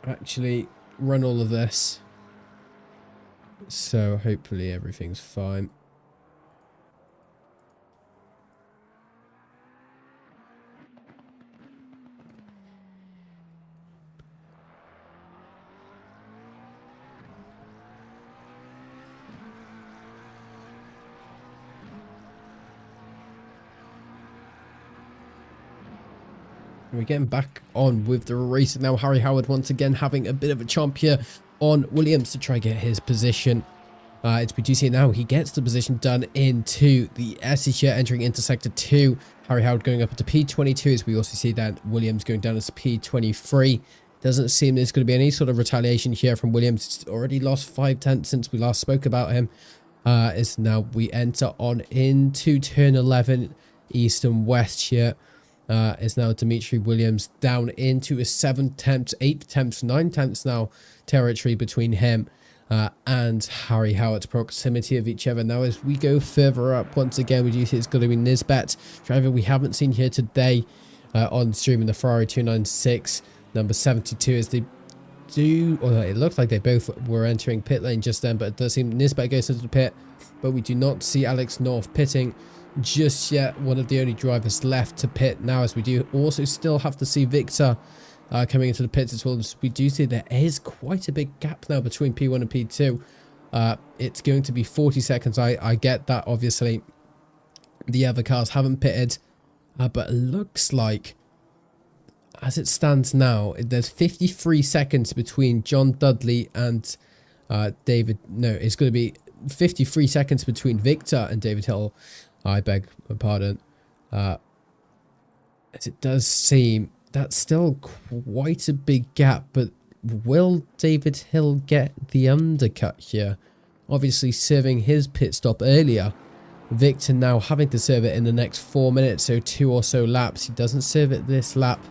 actually run all of this, so hopefully everything's fine. We're getting back on with the race now. Harry Howard once again having a bit of a chomp here on Williams to try and get his position. As we do see now, he gets the position done into the S here, entering into sector 2. Harry Howard going up to P22, as we also see that Williams going down to P23. Doesn't seem there's going to be any sort of retaliation here from Williams. He's already lost 5 tenths since we last spoke about him. As now we enter on into turn 11, east and west here. Is now Dimitri Williams down into a 7 tenths, 8 tenths, 9 tenths now territory between him and Harry Howard's proximity of each other. Now as we go further up, once again we do see it's going to be Nisbet, driver we haven't seen here today on stream in the Ferrari 296, number 72, as they do, or it looks like they both were entering pit lane just then, but it does seem Nisbet goes into the pit, but we do not see Alex North pitting just yet. One of the only drivers left to pit now, as we do also still have to see Victor coming into the pits as well. As we do see there is quite a big gap now between P1 and P2. It's going to be 40 seconds. I get that obviously the other cars haven't pitted, but it looks like as it stands now there's 53 seconds between John Dudley and David. No, it's going to be 53 seconds between Victor and David Hill. I beg your pardon. As it does seem that's still quite a big gap, but will David Hill get the undercut here? Obviously serving his pit stop earlier. Victor now having to serve it in the next 4 minutes, so 2 or so laps. He doesn't serve it this lap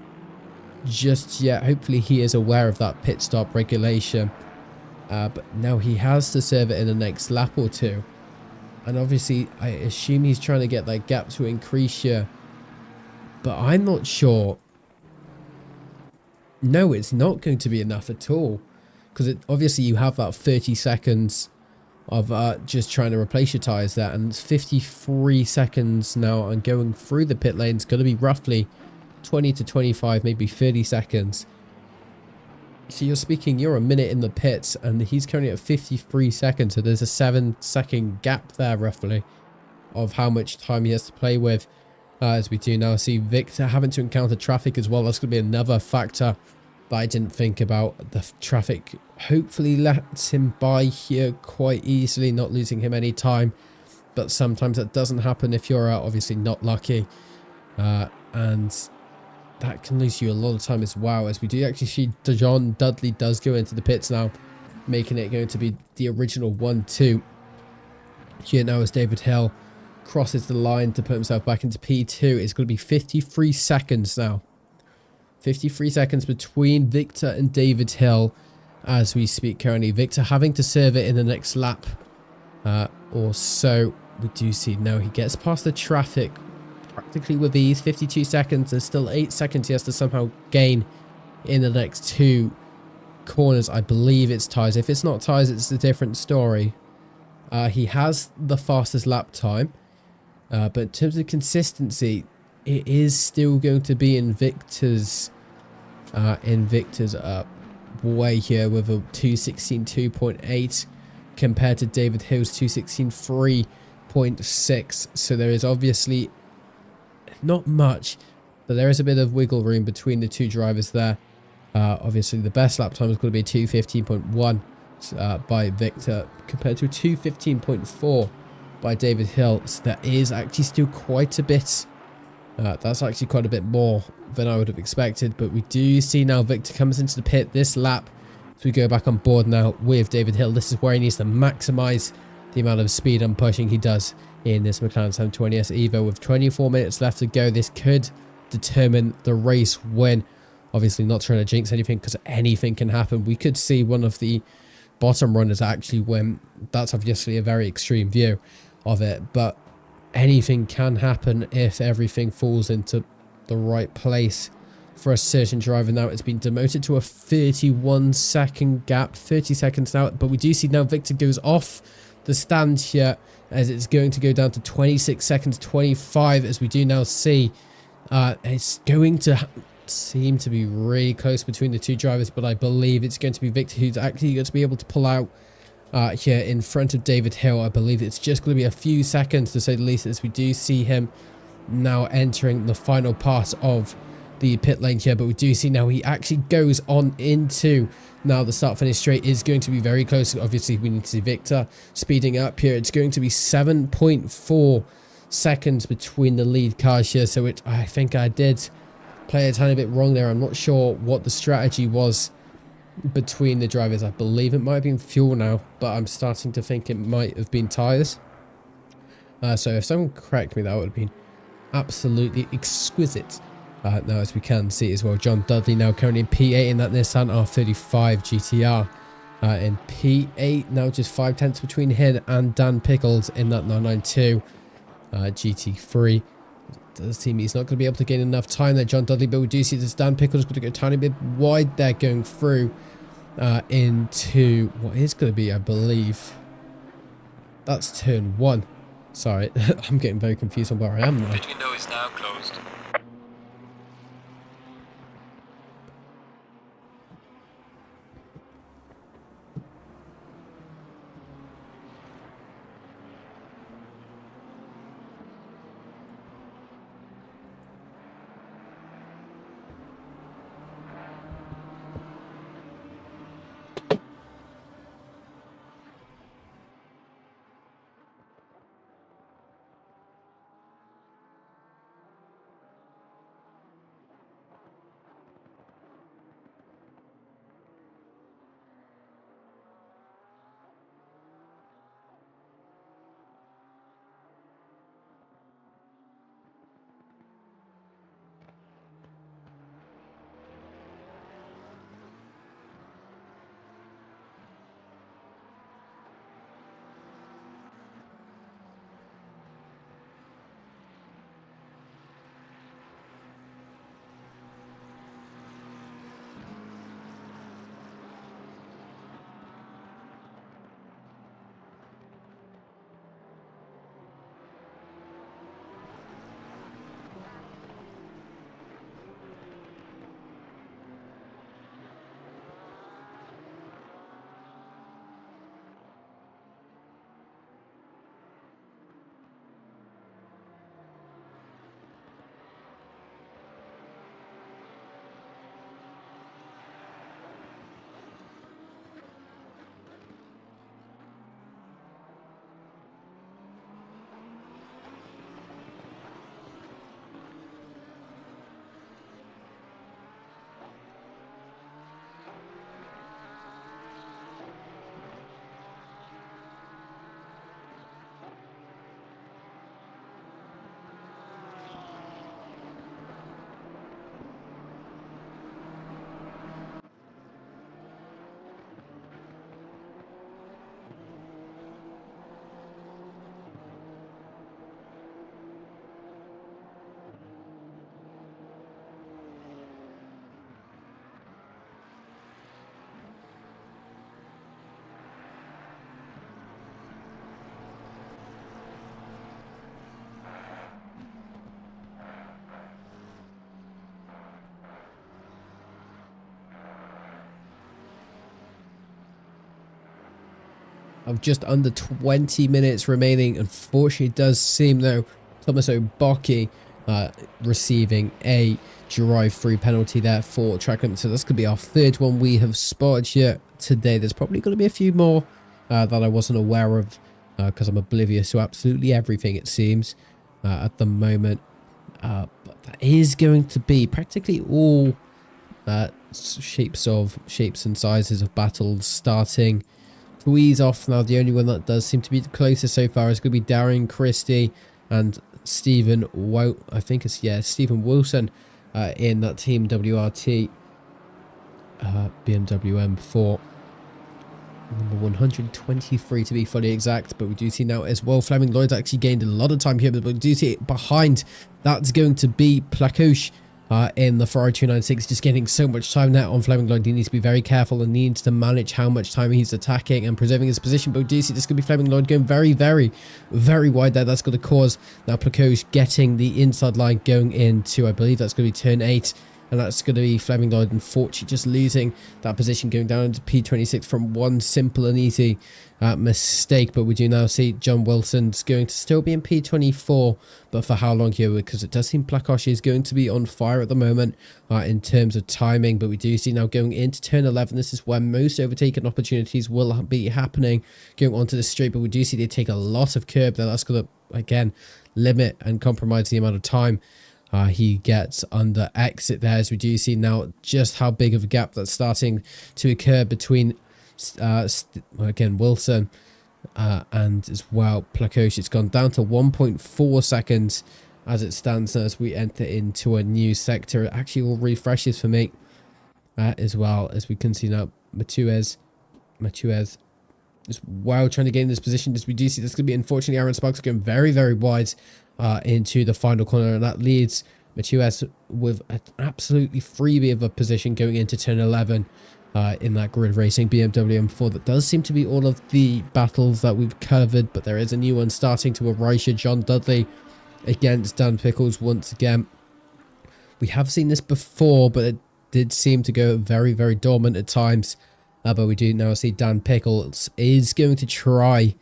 just yet. Hopefully he is aware of that pit stop regulation. But now he has to serve it in the next lap or two. And obviously, I assume he's trying to get that gap to increase here. But I'm not sure. No, it's not going to be enough at all. Because obviously you have that 30 seconds of just trying to replace your tyres there. And it's 53 seconds now. And going through the pit lane is going to be roughly 20 to 25, maybe 30 seconds. So you're a minute in the pits, and he's currently at 53 seconds. So there's a 7-second gap there, roughly, of how much time he has to play with. As we do now see Victor having to encounter traffic as well. That's going to be another factor that I didn't think about. The traffic hopefully lets him by here quite easily, not losing him any time. But sometimes that doesn't happen if you're obviously not lucky. And that can lose you a lot of time as well, as we do actually see John Dudley does go into the pits now, making it going to be the original 1-2. Here now as David Hill crosses the line to put himself back into P2. It's going to be 53 seconds now. 53 seconds between Victor and David Hill. as we speak currently. Victor having to serve it in the next lap or so. We do see now he gets past the traffic practically with ease. 52 seconds. There's still 8 seconds he has to somehow gain in the next 2 corners. I believe it's ties. If it's not ties, it's a different story. He has the fastest lap time, but in terms of consistency, it is still going to be in Victor's way here with a 2:16.2.8 compared to David Hill's 2:16.3.6. So there is obviously not much, but there is a bit of wiggle room between the two drivers there. Obviously the best lap time is going to be 2:15.1 by Victor compared to 2:15.4 by David Hill. So that is actually still quite a bit. That's actually quite a bit more than I would have expected. But we do see now Victor comes into the pit this lap. So we go back on board now with David Hill. This is where he needs to maximize the amount of speed and pushing he does in this McLaren 720S Evo. With 24 minutes left to go, this could determine the race win. Obviously not trying to jinx anything because anything can happen. We could see one of the bottom runners actually win. That's obviously a very extreme view of it, but anything can happen if everything falls into the right place for a certain driver. Now it's been demoted to a 31-second gap, 30 seconds now, but we do see now Victor goes off the stand here as it's going to go down to 26 seconds, 25, as we do now see it's going to seem to be really close between the two drivers, but I believe it's going to be Victor who's actually going to be able to pull out here in front of David Hill. I believe it's just going to be a few seconds to say the least, as we do see him now entering the final part of the pit lane here. But we do see now he actually goes on into now the start finish straight is going to be very close. Obviously we need to see Victor speeding up here. It's going to be 7.4 seconds between the lead cars here, so I think I did play a tiny bit wrong there. I'm not sure what the strategy was between the drivers. I believe it might have been fuel now, but I'm starting to think it might have been tires. So if someone correct me, that would have been absolutely exquisite. Now as we can see as well, John Dudley now currently in P8 in that Nissan R35 GTR. In P8 now, just 5 tenths between him and Dan Pickles in that 992 GT3. Does seem he's not going to be able to gain enough time there, John Dudley, but we do see this Dan Pickles going to go a tiny bit wide there, going through into what is going to be, I believe, that's turn 1. Sorry, I'm getting very confused on where I am now. Pit window is now closed. of just under 20 minutes remaining. Unfortunately, it does seem though Thomas Obaki receiving a drive-through penalty there for track limit. So this could be our third one we have spotted here today. There's probably going to be a few more that I wasn't aware of because I'm oblivious to absolutely everything, it seems, at the moment. But that is going to be practically all shapes and sizes of battles starting to ease off now. The only one that does seem to be the closest so far is going to be Darian Christie and Stephen Stephen Wilson in that Team WRT BMW M4 number 123 to be fully exact. But we do see now as well Fleming Lloyd's actually gained a lot of time here, but we do see behind that's going to be Plakosh in the Ferrari 296, just getting so much time now on Fleming Lloyd. He needs to be very careful and needs to manage how much time he's attacking and preserving his position. But we do see this could be Fleming Lloyd going very, very, very wide there. That's going to cause now Plakosh getting the inside line going into, I believe that's going to be turn 8. And that's going to be Fleming Lloyd, unfortunately, just losing that position, going down into P26 from one simple and easy mistake. But we do now see John Wilson's going to still be in P24, but for how long here? Because it does seem Plakosh is going to be on fire at the moment in terms of timing. But we do see now going into turn 11, this is where most overtaking opportunities will be happening, going onto the straight. But we do see they take a lot of curb there. That's going to, again, limit and compromise the amount of time he gets under exit there, as we do see now just how big of a gap that's starting to occur between again Wilson and as well Plakosh. It's gone down to 1.4 seconds as it stands now as we enter into a new sector. It actually all refreshes for me as well, as we can see now Matuez as well trying to gain this position. As we do see, this could be, unfortunately, Aaron Sparks going very, very wide into the final corner, and that leads Matuez with an absolutely freebie of a position going into turn 11 in that grid racing BMW M4. That does seem to be all of the battles that we've covered, but there is a new one starting to arise here. John Dudley against Dan Pickles once again. We have seen this before, but it did seem to go very, very dormant at times. But we do now see Dan Pickles is going to try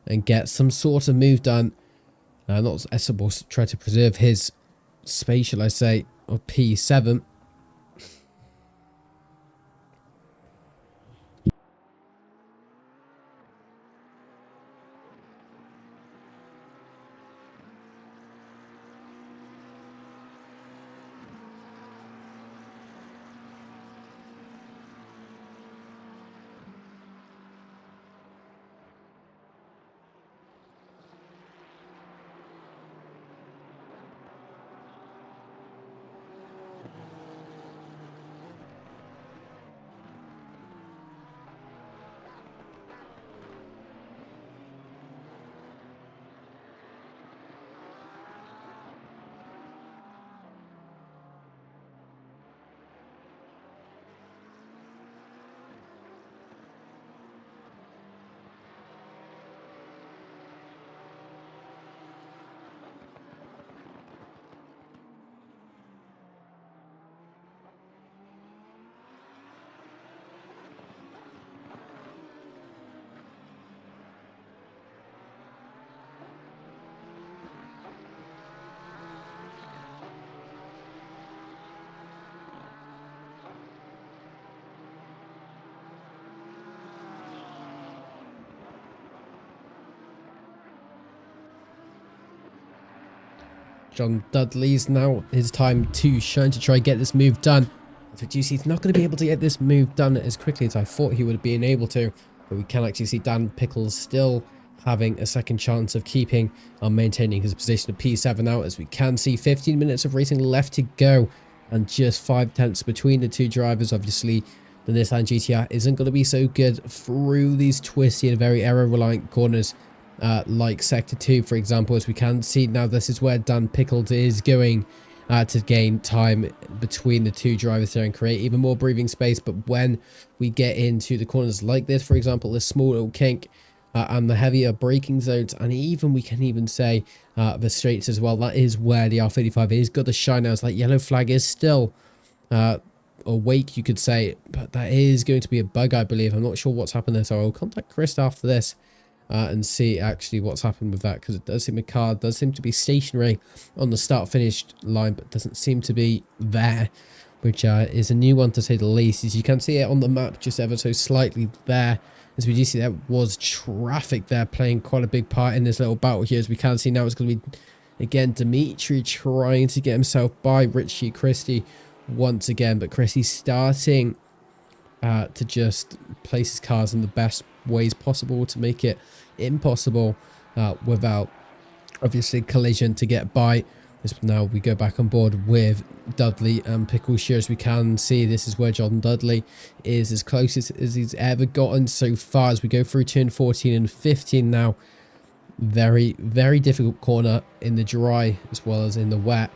and get some sort of move done. Not I suppose try to preserve his space, shall I say, of P7. John Dudley's now his time to shine to try and get this move done. So he's not going to be able to get this move done as quickly as I thought he would have been able to. But we can actually see Dan Pickles still having a second chance of keeping and maintaining his position of P7 now, as we can see 15 minutes of racing left to go and just 5/10 between the two drivers. Obviously, the Nissan GTR isn't going to be so good through these twisty and very error-reliant corners like Sector 2, for example, as we can see now. This is where Dan Pickles is going to gain time between the two drivers there and create even more breathing space. But when we get into the corners like this, for example, this small little kink and the heavier braking zones, and even we can even say the straights as well, that is where the R35 is got to shine now. It's like yellow flag is still awake, you could say, but that is going to be a bug, I believe. I'm not sure what's happened there, so I'll contact Chris after this and see actually what's happened with that, because it does seem the car does seem to be stationary on the start-finish line, but doesn't seem to be there, which is a new one to say the least. As you can see it on the map just ever so slightly there, as we do see there was traffic there playing quite a big part in this little battle here. As we can see now, it's going to be again Dimitri trying to get himself by Richie Christie once again, but Christie starting to just place his cars in the best ways possible to make it impossible without obviously collision to get by. Now we go back on board with Dudley and Pickles here. As we can see, this is where John Dudley is as close as he's ever gotten so far, as we go through turn 14 and 15 now. Very, very difficult corner in the dry as well as in the wet.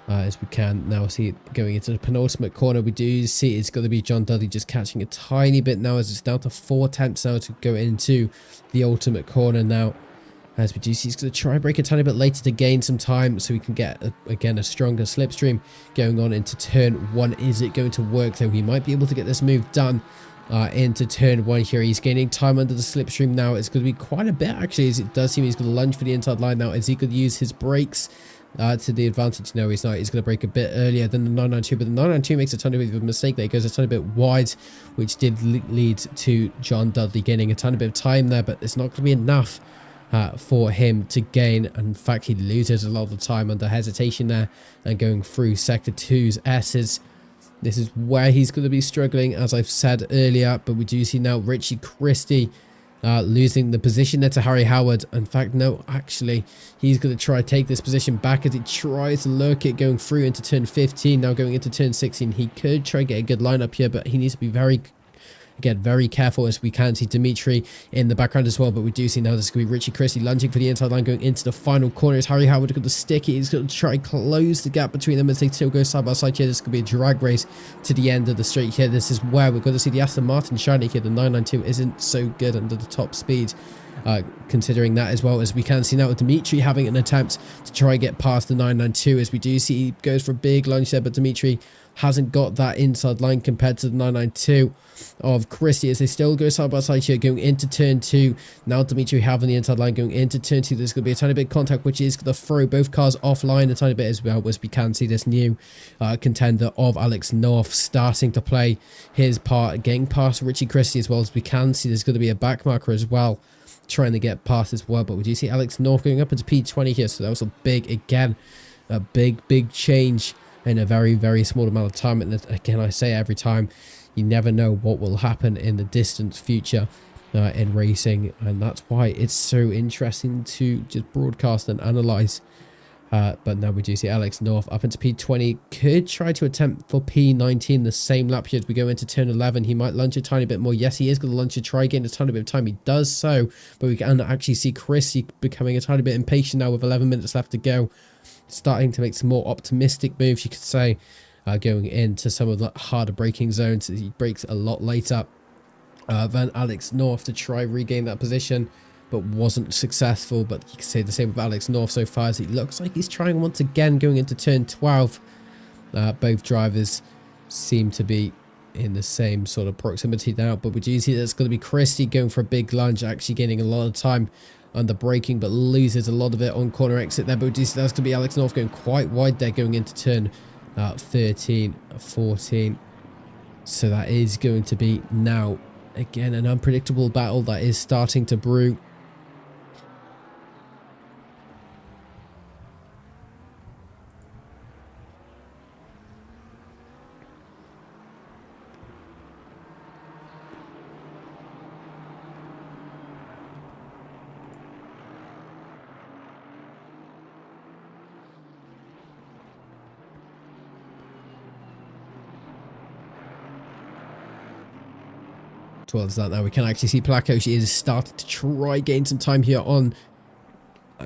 As we can now see going into the penultimate corner, we do see it's going to be John Dudley just catching a tiny bit now, as it's down to 4/10 now to go into the ultimate corner now. As we do see, he's going to try and break a tiny bit later to gain some time so we can get, again, a stronger slipstream going on into turn 1. Is it going to work, though? We might be able to get this move done into turn 1 here. He's gaining time under the slipstream now. It's going to be quite a bit, actually, as it does seem he's going to lunge for the inside line now. Is he going to use his brakes to the advantage? No, he's not. He's going to break a bit earlier than the 992, but the 992 makes a tiny bit of a mistake there. It goes a tiny bit wide, which did lead to John Dudley gaining a tiny bit of time there, but it's not going to be enough for him to gain. In fact, he loses a lot of the time under hesitation there and going through sector 2's S's. This is where he's going to be struggling, as I've said earlier, but we do see now Richie Christie losing the position there to Harry Howard. In fact, no, actually, he's going to try to take this position back as he tries to lurk it going through into turn 15. Now going into turn 16, he could try to get a good lineup here, but he needs to be very careful, as we can see Dimitri in the background as well. But we do see now this is going to be Richie Christie lunging for the inside line going into the final corner. Is Harry Howard going to stick it? He's going to try and close the gap between them as they still go side by side here. This could be a drag race to the end of the straight here. This is where we're going to see the Aston Martin shining here. The 992 isn't so good under the top speed. Considering that, as well as we can see now with Dimitri having an attempt to try and get past the 992, as we do see he goes for a big lunge there, but Dimitri hasn't got that inside line compared to the 992 of Christie, as they still go side by side here going into turn 2. Now Dimitri having the inside line going into turn 2. There's going to be a tiny bit of contact, which is going to throw both cars offline a tiny bit as well, as we can see this new contender of Alex North starting to play his part, getting past Richie Christie, as well as we can see there's going to be a back marker as well trying to get past as well. But we do see Alex North going up into P20 here, so that was a big change in a very, very small amount of time. And again, I say every time, you never know what will happen in the distant future in racing, and that's why it's so interesting to just broadcast and analyze. But now we do see Alex North up into P20, could try to attempt for P19 the same lap here as we go into turn 11. He might lunge a tiny bit more. Yes, he is going to lunge to try again a tiny bit of time. He does so, but we can actually see Christie becoming a tiny bit impatient now with 11 minutes left to go, starting to make some more optimistic moves, you could say, going into some of the harder braking zones. He brakes a lot later than Alex North to try regain that position, but wasn't successful. But you can say the same with Alex North so far, as he looks like he's trying once again going into turn 12. Both drivers seem to be in the same sort of proximity now, but we do see that's going to be Christie going for a big lunge, actually gaining a lot of time under braking, but loses a lot of it on corner exit there. But we do see that's going to be Alex North going quite wide there going into turn 13, 14. So that is going to be now again an unpredictable battle that is starting to brew. Towards that now, we can actually see Placo. She is starting to try gain some time here on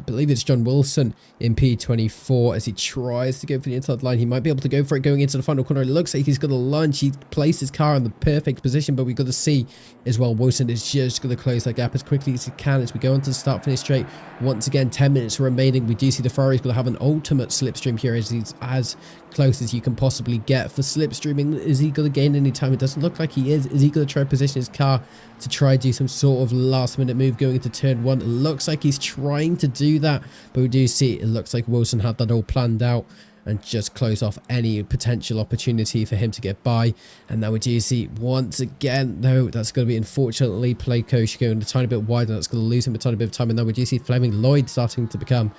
believe it's John Wilson in P24 as he tries to go for the inside line. He might be able to go for it going into the final corner. It looks like he's got a lunge. He placed his car in the perfect position, but we've got to see as well. Wilson is just going to close that gap as quickly as he can as we go into the start finish straight. Once again, 10 minutes remaining. We do see the Ferrari's going to have an ultimate slipstream here as he's as close as you can possibly get for slipstreaming. Is he going to gain any time? It doesn't look like he is. Is he going to try to position his car to try do some sort of last minute move going into turn 1? It looks like he's trying to do that, but we do see it looks like Wilson had that all planned out and just close off any potential opportunity for him to get by. And now we do see once again, though, that's going to be unfortunately play coach going a tiny bit wide, and that's going to lose him a tiny bit of time. And now we do see Fleming Lloyd starting to become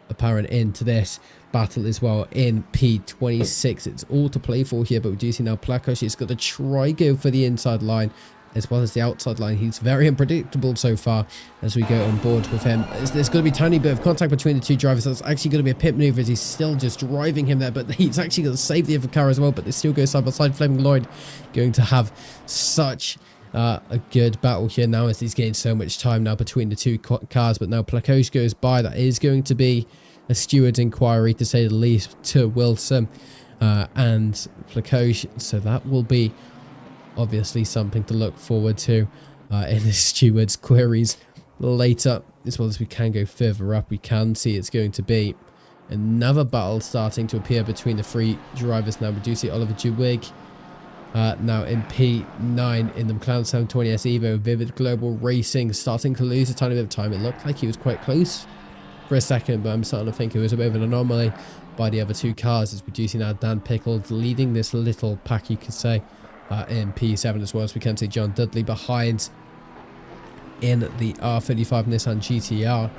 apparent into this battle as well in P26. It's all to play for here, but we do see now Plakosh is going to try go for the inside line as well as the outside line. He's very unpredictable so far as we go on board with him. There's going to be a tiny bit of contact between the two drivers. That's actually going to be a pit maneuver as he's still just driving him there, but he's actually going to save the other car as well, but they still go side by side. Fleming Lloyd going to have such a good battle here now as he's getting so much time now between the two cars. But now Plakosh goes by. That is going to be a steward's inquiry to say the least to Wilson and Plakosh, so that will be obviously something to look forward to in the steward's queries later. As well as we can go further up, we can see it's going to be another battle starting to appear between the three drivers. Now we do see Oliver Dewig now in P9 in the McLaren 720S Evo. Vivid Global Racing starting to lose a tiny bit of time. It looked like he was quite close for a second, but I'm starting to think it was a bit of an anomaly by the other two cars as we do see now Dan Pickles leading this little pack, you could say, in P7, as well as we can see John Dudley behind in the R35 Nissan GTR.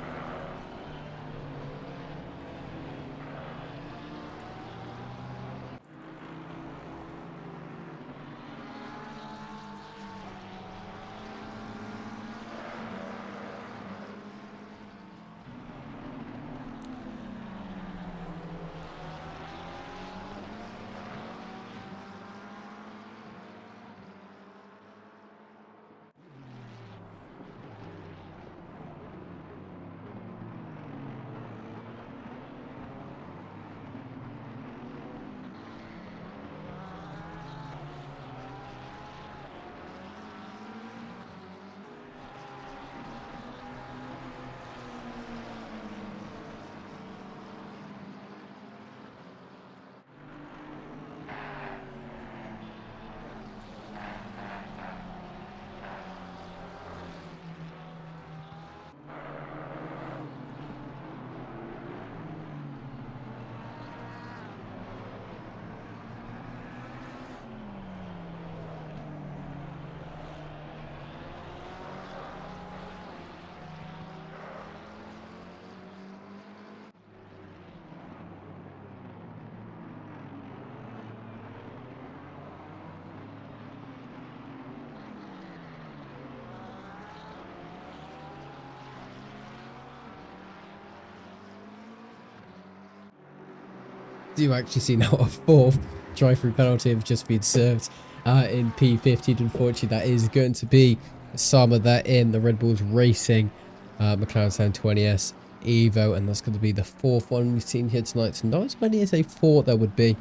Do actually see now a fourth drive-through penalty have just been served in P15. Unfortunately, that is going to be Sama there in the Red Bulls Racing McLaren 720S Evo, and that's going to be the fourth one we've seen here tonight. So not as many as I thought there would be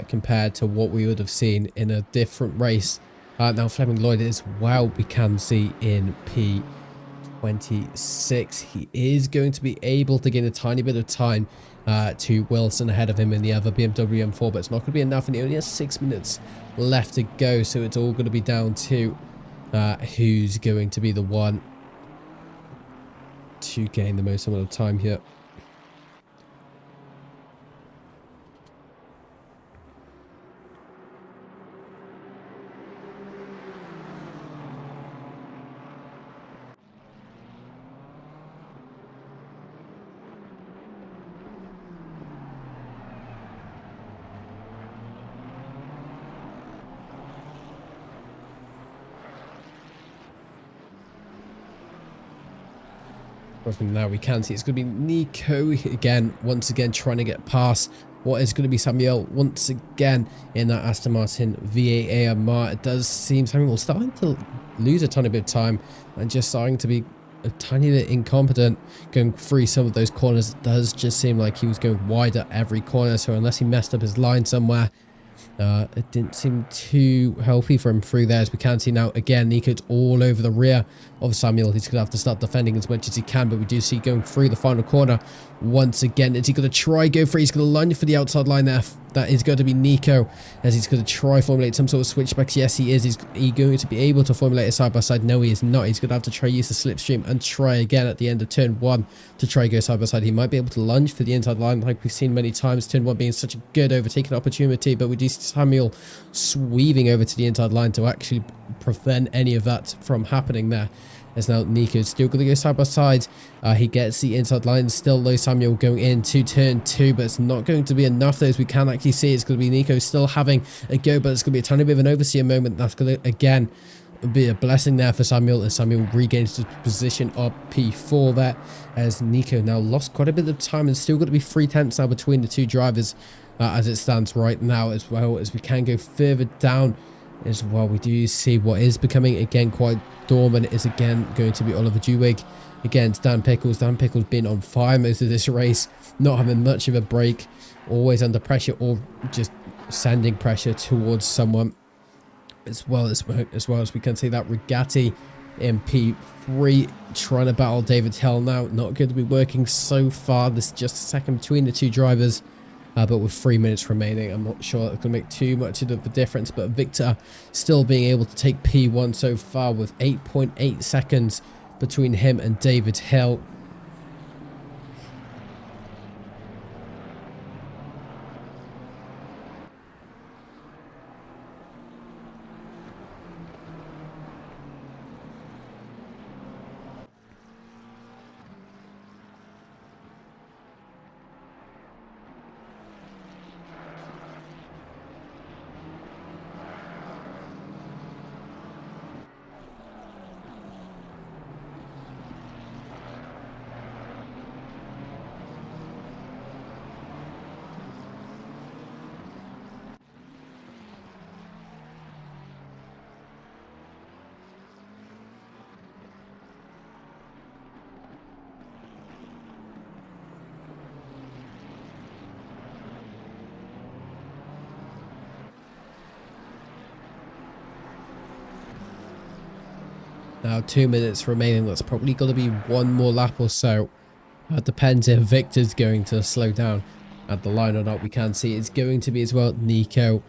compared to what we would have seen in a different race. Now Fleming Lloyd as well, we can see in P26. He is going to be able to gain a tiny bit of time to Wilson ahead of him in the other BMW M4, but it's not going to be enough, and he only has 6 minutes left to go, so it's all going to be down to who's going to be the one to gain the most amount of time here. Now we can see it's going to be Nico again, once again trying to get past what is going to be Samuel once again in that Aston Martin VAA AMR. It does seem Samuel starting to lose a tiny bit of time and just starting to be a tiny bit incompetent going through some of those corners. It does just seem like he was going wide at every corner, so unless he messed up his line somewhere, it didn't seem too healthy for him through there. As we can see now, again, Nico's all over the rear of Samuel. He's going to have to start defending as much as he can, but we do see going through the final corner once again. Is he going to try go for it? He's going to lunge for the outside line there. That is going to be Nico, as he's going to try formulate some sort of switchbacks. Yes, he is. Is he going to be able to formulate a side by side? No, he is not. He's going to have to try use the slipstream and try again at the end of turn 1 to try go side by side. He might be able to lunge for the inside line like we've seen many times. Turn 1 being such a good overtaking opportunity, but we do see Samuel sweeping over to the inside line to actually prevent any of that from happening there. As now Nico's still going to go side by side. He gets the inside line still though. Samuel going into turn 2, but it's not going to be enough though, as we can actually see it's going to be Nico still having a go, but it's going to be a tiny bit of an overseer moment. That's going to again be a blessing there for Samuel, as Samuel regains his position of P4 there, as Nico now lost quite a bit of time and still got to be 3/10 now between the two drivers as it stands right now. As well as we can go further down as well, we do see what is becoming again quite dormant is again going to be Oliver Dewig against Dan Pickles. Dan Pickles being on fire most of this race, not having much of a break, always under pressure or just sending pressure towards someone. As well as we can see that Regatti in P3 trying to battle David Hill now. Not going to be working so far. There's just a second between the two drivers. But with 3 minutes remaining, I'm not sure it's going to make too much of a difference. But Victor still being able to take P1 so far with 8.8 seconds between him and David Hill. Now 2 minutes remaining. That's probably going to be one more lap or so. It depends if Victor's going to slow down at the line or not. We can see it's going to be as well Nico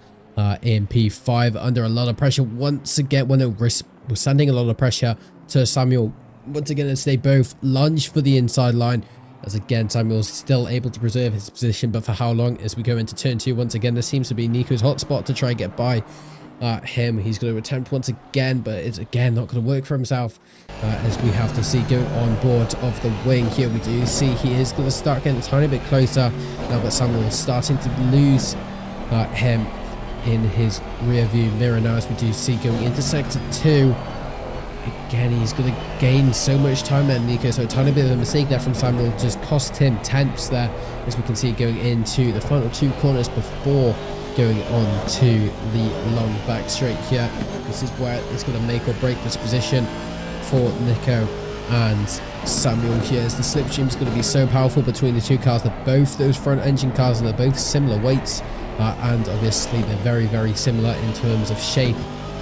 in P5 under a lot of pressure once again. When we're sending a lot of pressure to Samuel once again, as they both lunge for the inside line, as again Samuel's still able to preserve his position, but for how long? As we go into turn 2 once again, this seems to be Nico's hotspot to try and get by him. He's going to attempt once again, but it's again not going to work for himself, as we have to see going on board of the wing here. We do see he is going to start getting a tiny bit closer now, but Samuel is starting to lose him in his rear view mirror now, as we do see going into sector 2. Again, he's going to gain so much time there, Nico, so a tiny bit of a mistake there from Samuel just cost him tenths there, as we can see going into the final 2 corners before going on to the long back straight here. This is where it's going to make or break this position for Nico and Samuel here, as the slipstream is going to be so powerful between the two cars. They're both those front engine cars, and they're both similar weights, and obviously they're very, very similar in terms of shape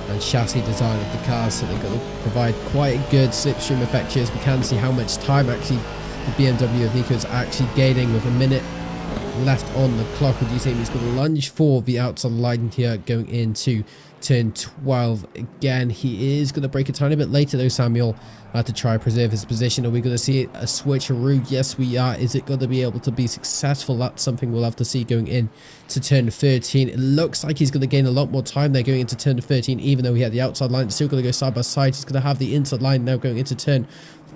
and chassis design of the cars, so they're going to provide quite a good slipstream effect here, as we can see how much time actually the BMW of Nico is actually gaining with a minute left on the clock. Would you say he's going to lunge for the outside line here going into turn 12? Again, he is going to break a tiny bit later though, Samuel, to try and preserve his position. Are we going to see a switcheroo? Yes, we are. Is it going to be able to be successful? That's something we'll have to see going in to turn 13. It looks like he's going to gain a lot more time there going into turn 13, even though he had the outside line. It's still going to go side by side. He's going to have the inside line now going into turn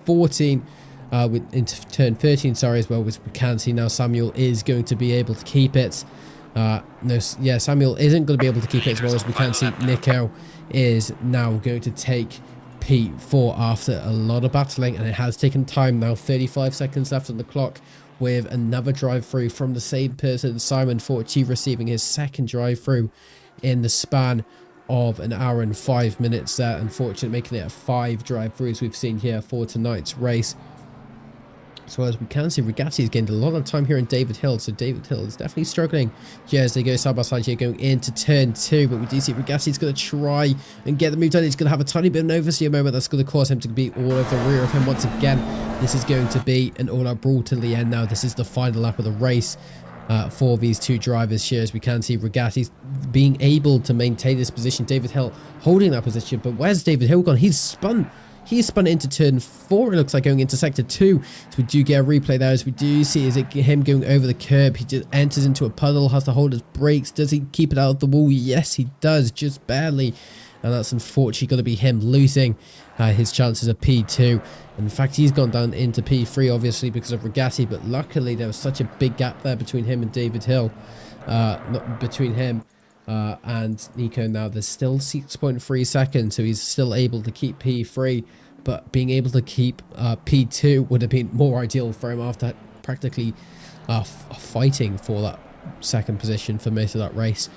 14. Into turn 13, sorry, as well, which we can see now Samuel is going to be able to keep it. Samuel isn't going to be able to keep it, as well as we can see Nico is now going to take P4 after a lot of battling, and it has taken time now. 35 seconds left on the clock, with another drive through from the same person, Simon Forti, receiving his second drive through in the span of an hour and 5 minutes there. Unfortunately, making it a 5 drive-throughs we've seen here for tonight's race. So as we can see, Regati's gained a lot of time here in David Hill. So David Hill is definitely struggling here as they go side by side here going into turn 2. But we do see Regati's going to try and get the move done. He's going to have a tiny bit of an oversteer moment that's going to cause him to be all over the rear of him once again. This is going to be an all-out brawl to the end now. This is the final lap of the race for these two drivers here. As we can see, Regati's being able to maintain this position. David Hill holding that position. But where's David Hill gone? He's spun into turn 4, it looks like, going into sector 2. So we do get a replay there. As we do see, is it him going over the curb? He just enters into a puddle, has to hold his brakes. Does he keep it out of the wall? Yes, he does, just barely. And that's unfortunately going to be him losing his chances of P2. In fact, he's gone down into P3, obviously, because of Regati. But luckily, there was such a big gap there between him and David Hill. Not between him and Nico. Now there's still 6.3 seconds, so he's still able to keep P3, but being able to keep P2 would have been more ideal for him after practically fighting for that second position for most of that race.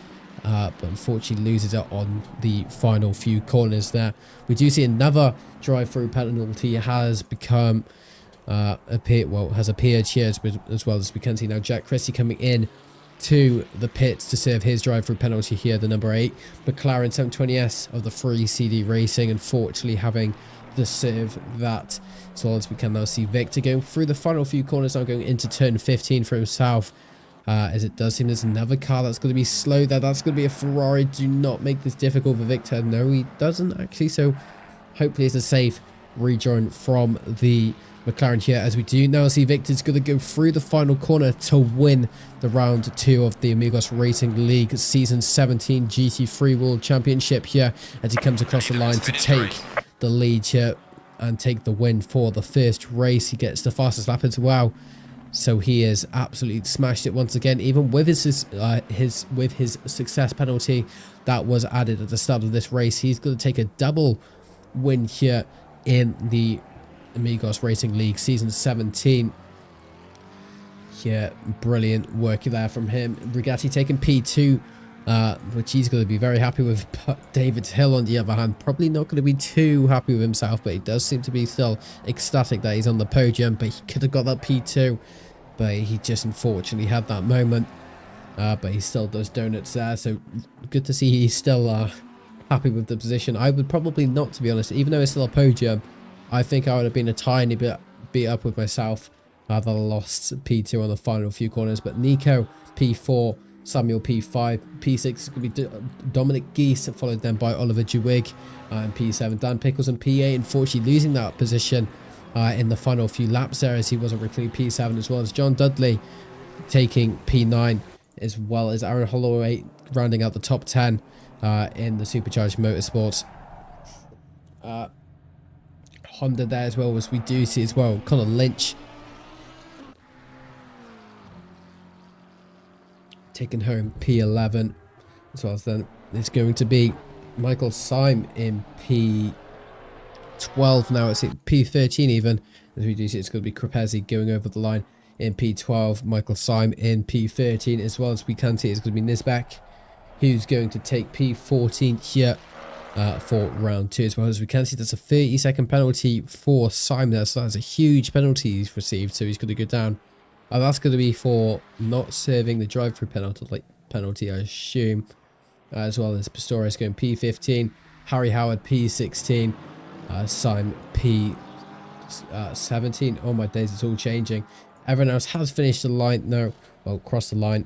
But unfortunately loses it on the final few corners there. We do see another drive-through penalty has become has appeared here as well. As we can see now, Jack Christie coming in to the pits to serve his drive-through penalty here, the number 8 McLaren 720S of the Free CD Racing, unfortunately having to serve that. As well as we can now see Victor going through the final few corners, now going into turn 15 for himself. As it does seem there's another car that's going to be slow there. That's going to be a Ferrari. Do not make this difficult for Victor. No, he doesn't actually. So hopefully it's a safe rejoin from the McLaren here, as we do now see Victor's going to go through the final corner to win the round 2 of the Amigos Racing League Season 17 GT3 World Championship here, as he comes across the line to take the lead here and take the win for the first race. He gets the fastest lap as well. So he has absolutely smashed it once again, even with his success penalty that was added at the start of this race. He's going to take a double win here in the Amigos Racing League Season 17. Yeah, brilliant work there from him. Regati taking P2, which he's going to be very happy with. But David Hill, on the other hand, probably not going to be too happy with himself, but he does seem to be still ecstatic that he's on the podium. But he could have got that P2, but he just unfortunately had that moment. But he still does donuts there, so good to see he's still happy with the position. I would probably not, to be honest, even though it's still a podium. I think I would have been a tiny bit beat up with myself that I lost P2 on the final few corners. But Nico P4, Samuel P5, P6 is going to be Dominic Geese, followed then by Oliver Dewig, and P7 Dan Pickles, and P8 unfortunately losing that position in the final few laps there, as he was originally P7, as well as John Dudley taking P9, as well as Aaron Holloway rounding out the top 10 in the Supercharged Motorsports. Honda there as well, as we do see as well Connor Lynch taking home P11, as well as then it's going to be Michael Syme in P12 now. It's P13 even, as we do see it's going to be Crepesi going over the line in P12, Michael Syme in P13, as well as we can see it's going to be Nisbeck who's going to take P14 here for round 2. As well as we can see that's a 30-second penalty for Syme there, so that's a huge penalty he's received, so he's going to go down. That's going to be for not serving the drive-through penalty, I assume, as well as Pistorius going P15, Harry Howard P16, Syme P17. Oh my days, it's all changing. Everyone else has finished the line. No, well, crossed the line.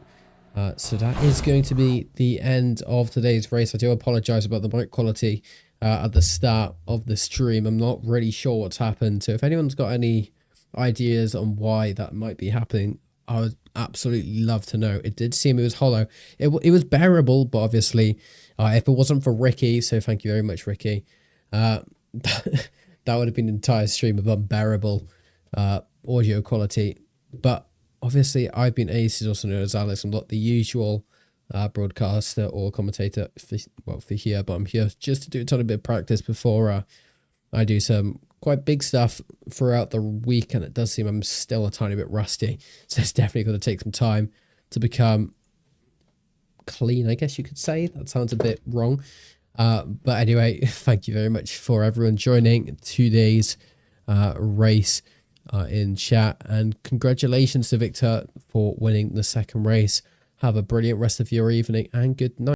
So that is going to be the end of today's race. I do apologize about the mic quality at the start of the stream. I'm not really sure what's happened. So if anyone's got any ideas on why that might be happening, I would absolutely love to know. It did seem it was hollow. It was bearable, but obviously if it wasn't for Ricky, so thank you very much, Ricky, that would have been an entire stream of unbearable audio quality. But obviously, I've been Aces, also known as Alex. I'm not the usual broadcaster or commentator for here, but I'm here just to do a ton of bit of practice before I do some quite big stuff throughout the week, and it does seem I'm still a tiny bit rusty, so it's definitely going to take some time to become clean, I guess you could say. That sounds a bit wrong. But anyway, thank you very much for everyone joining today's race in chat, and congratulations to Victor for winning the second race. Have a brilliant rest of your evening and good night.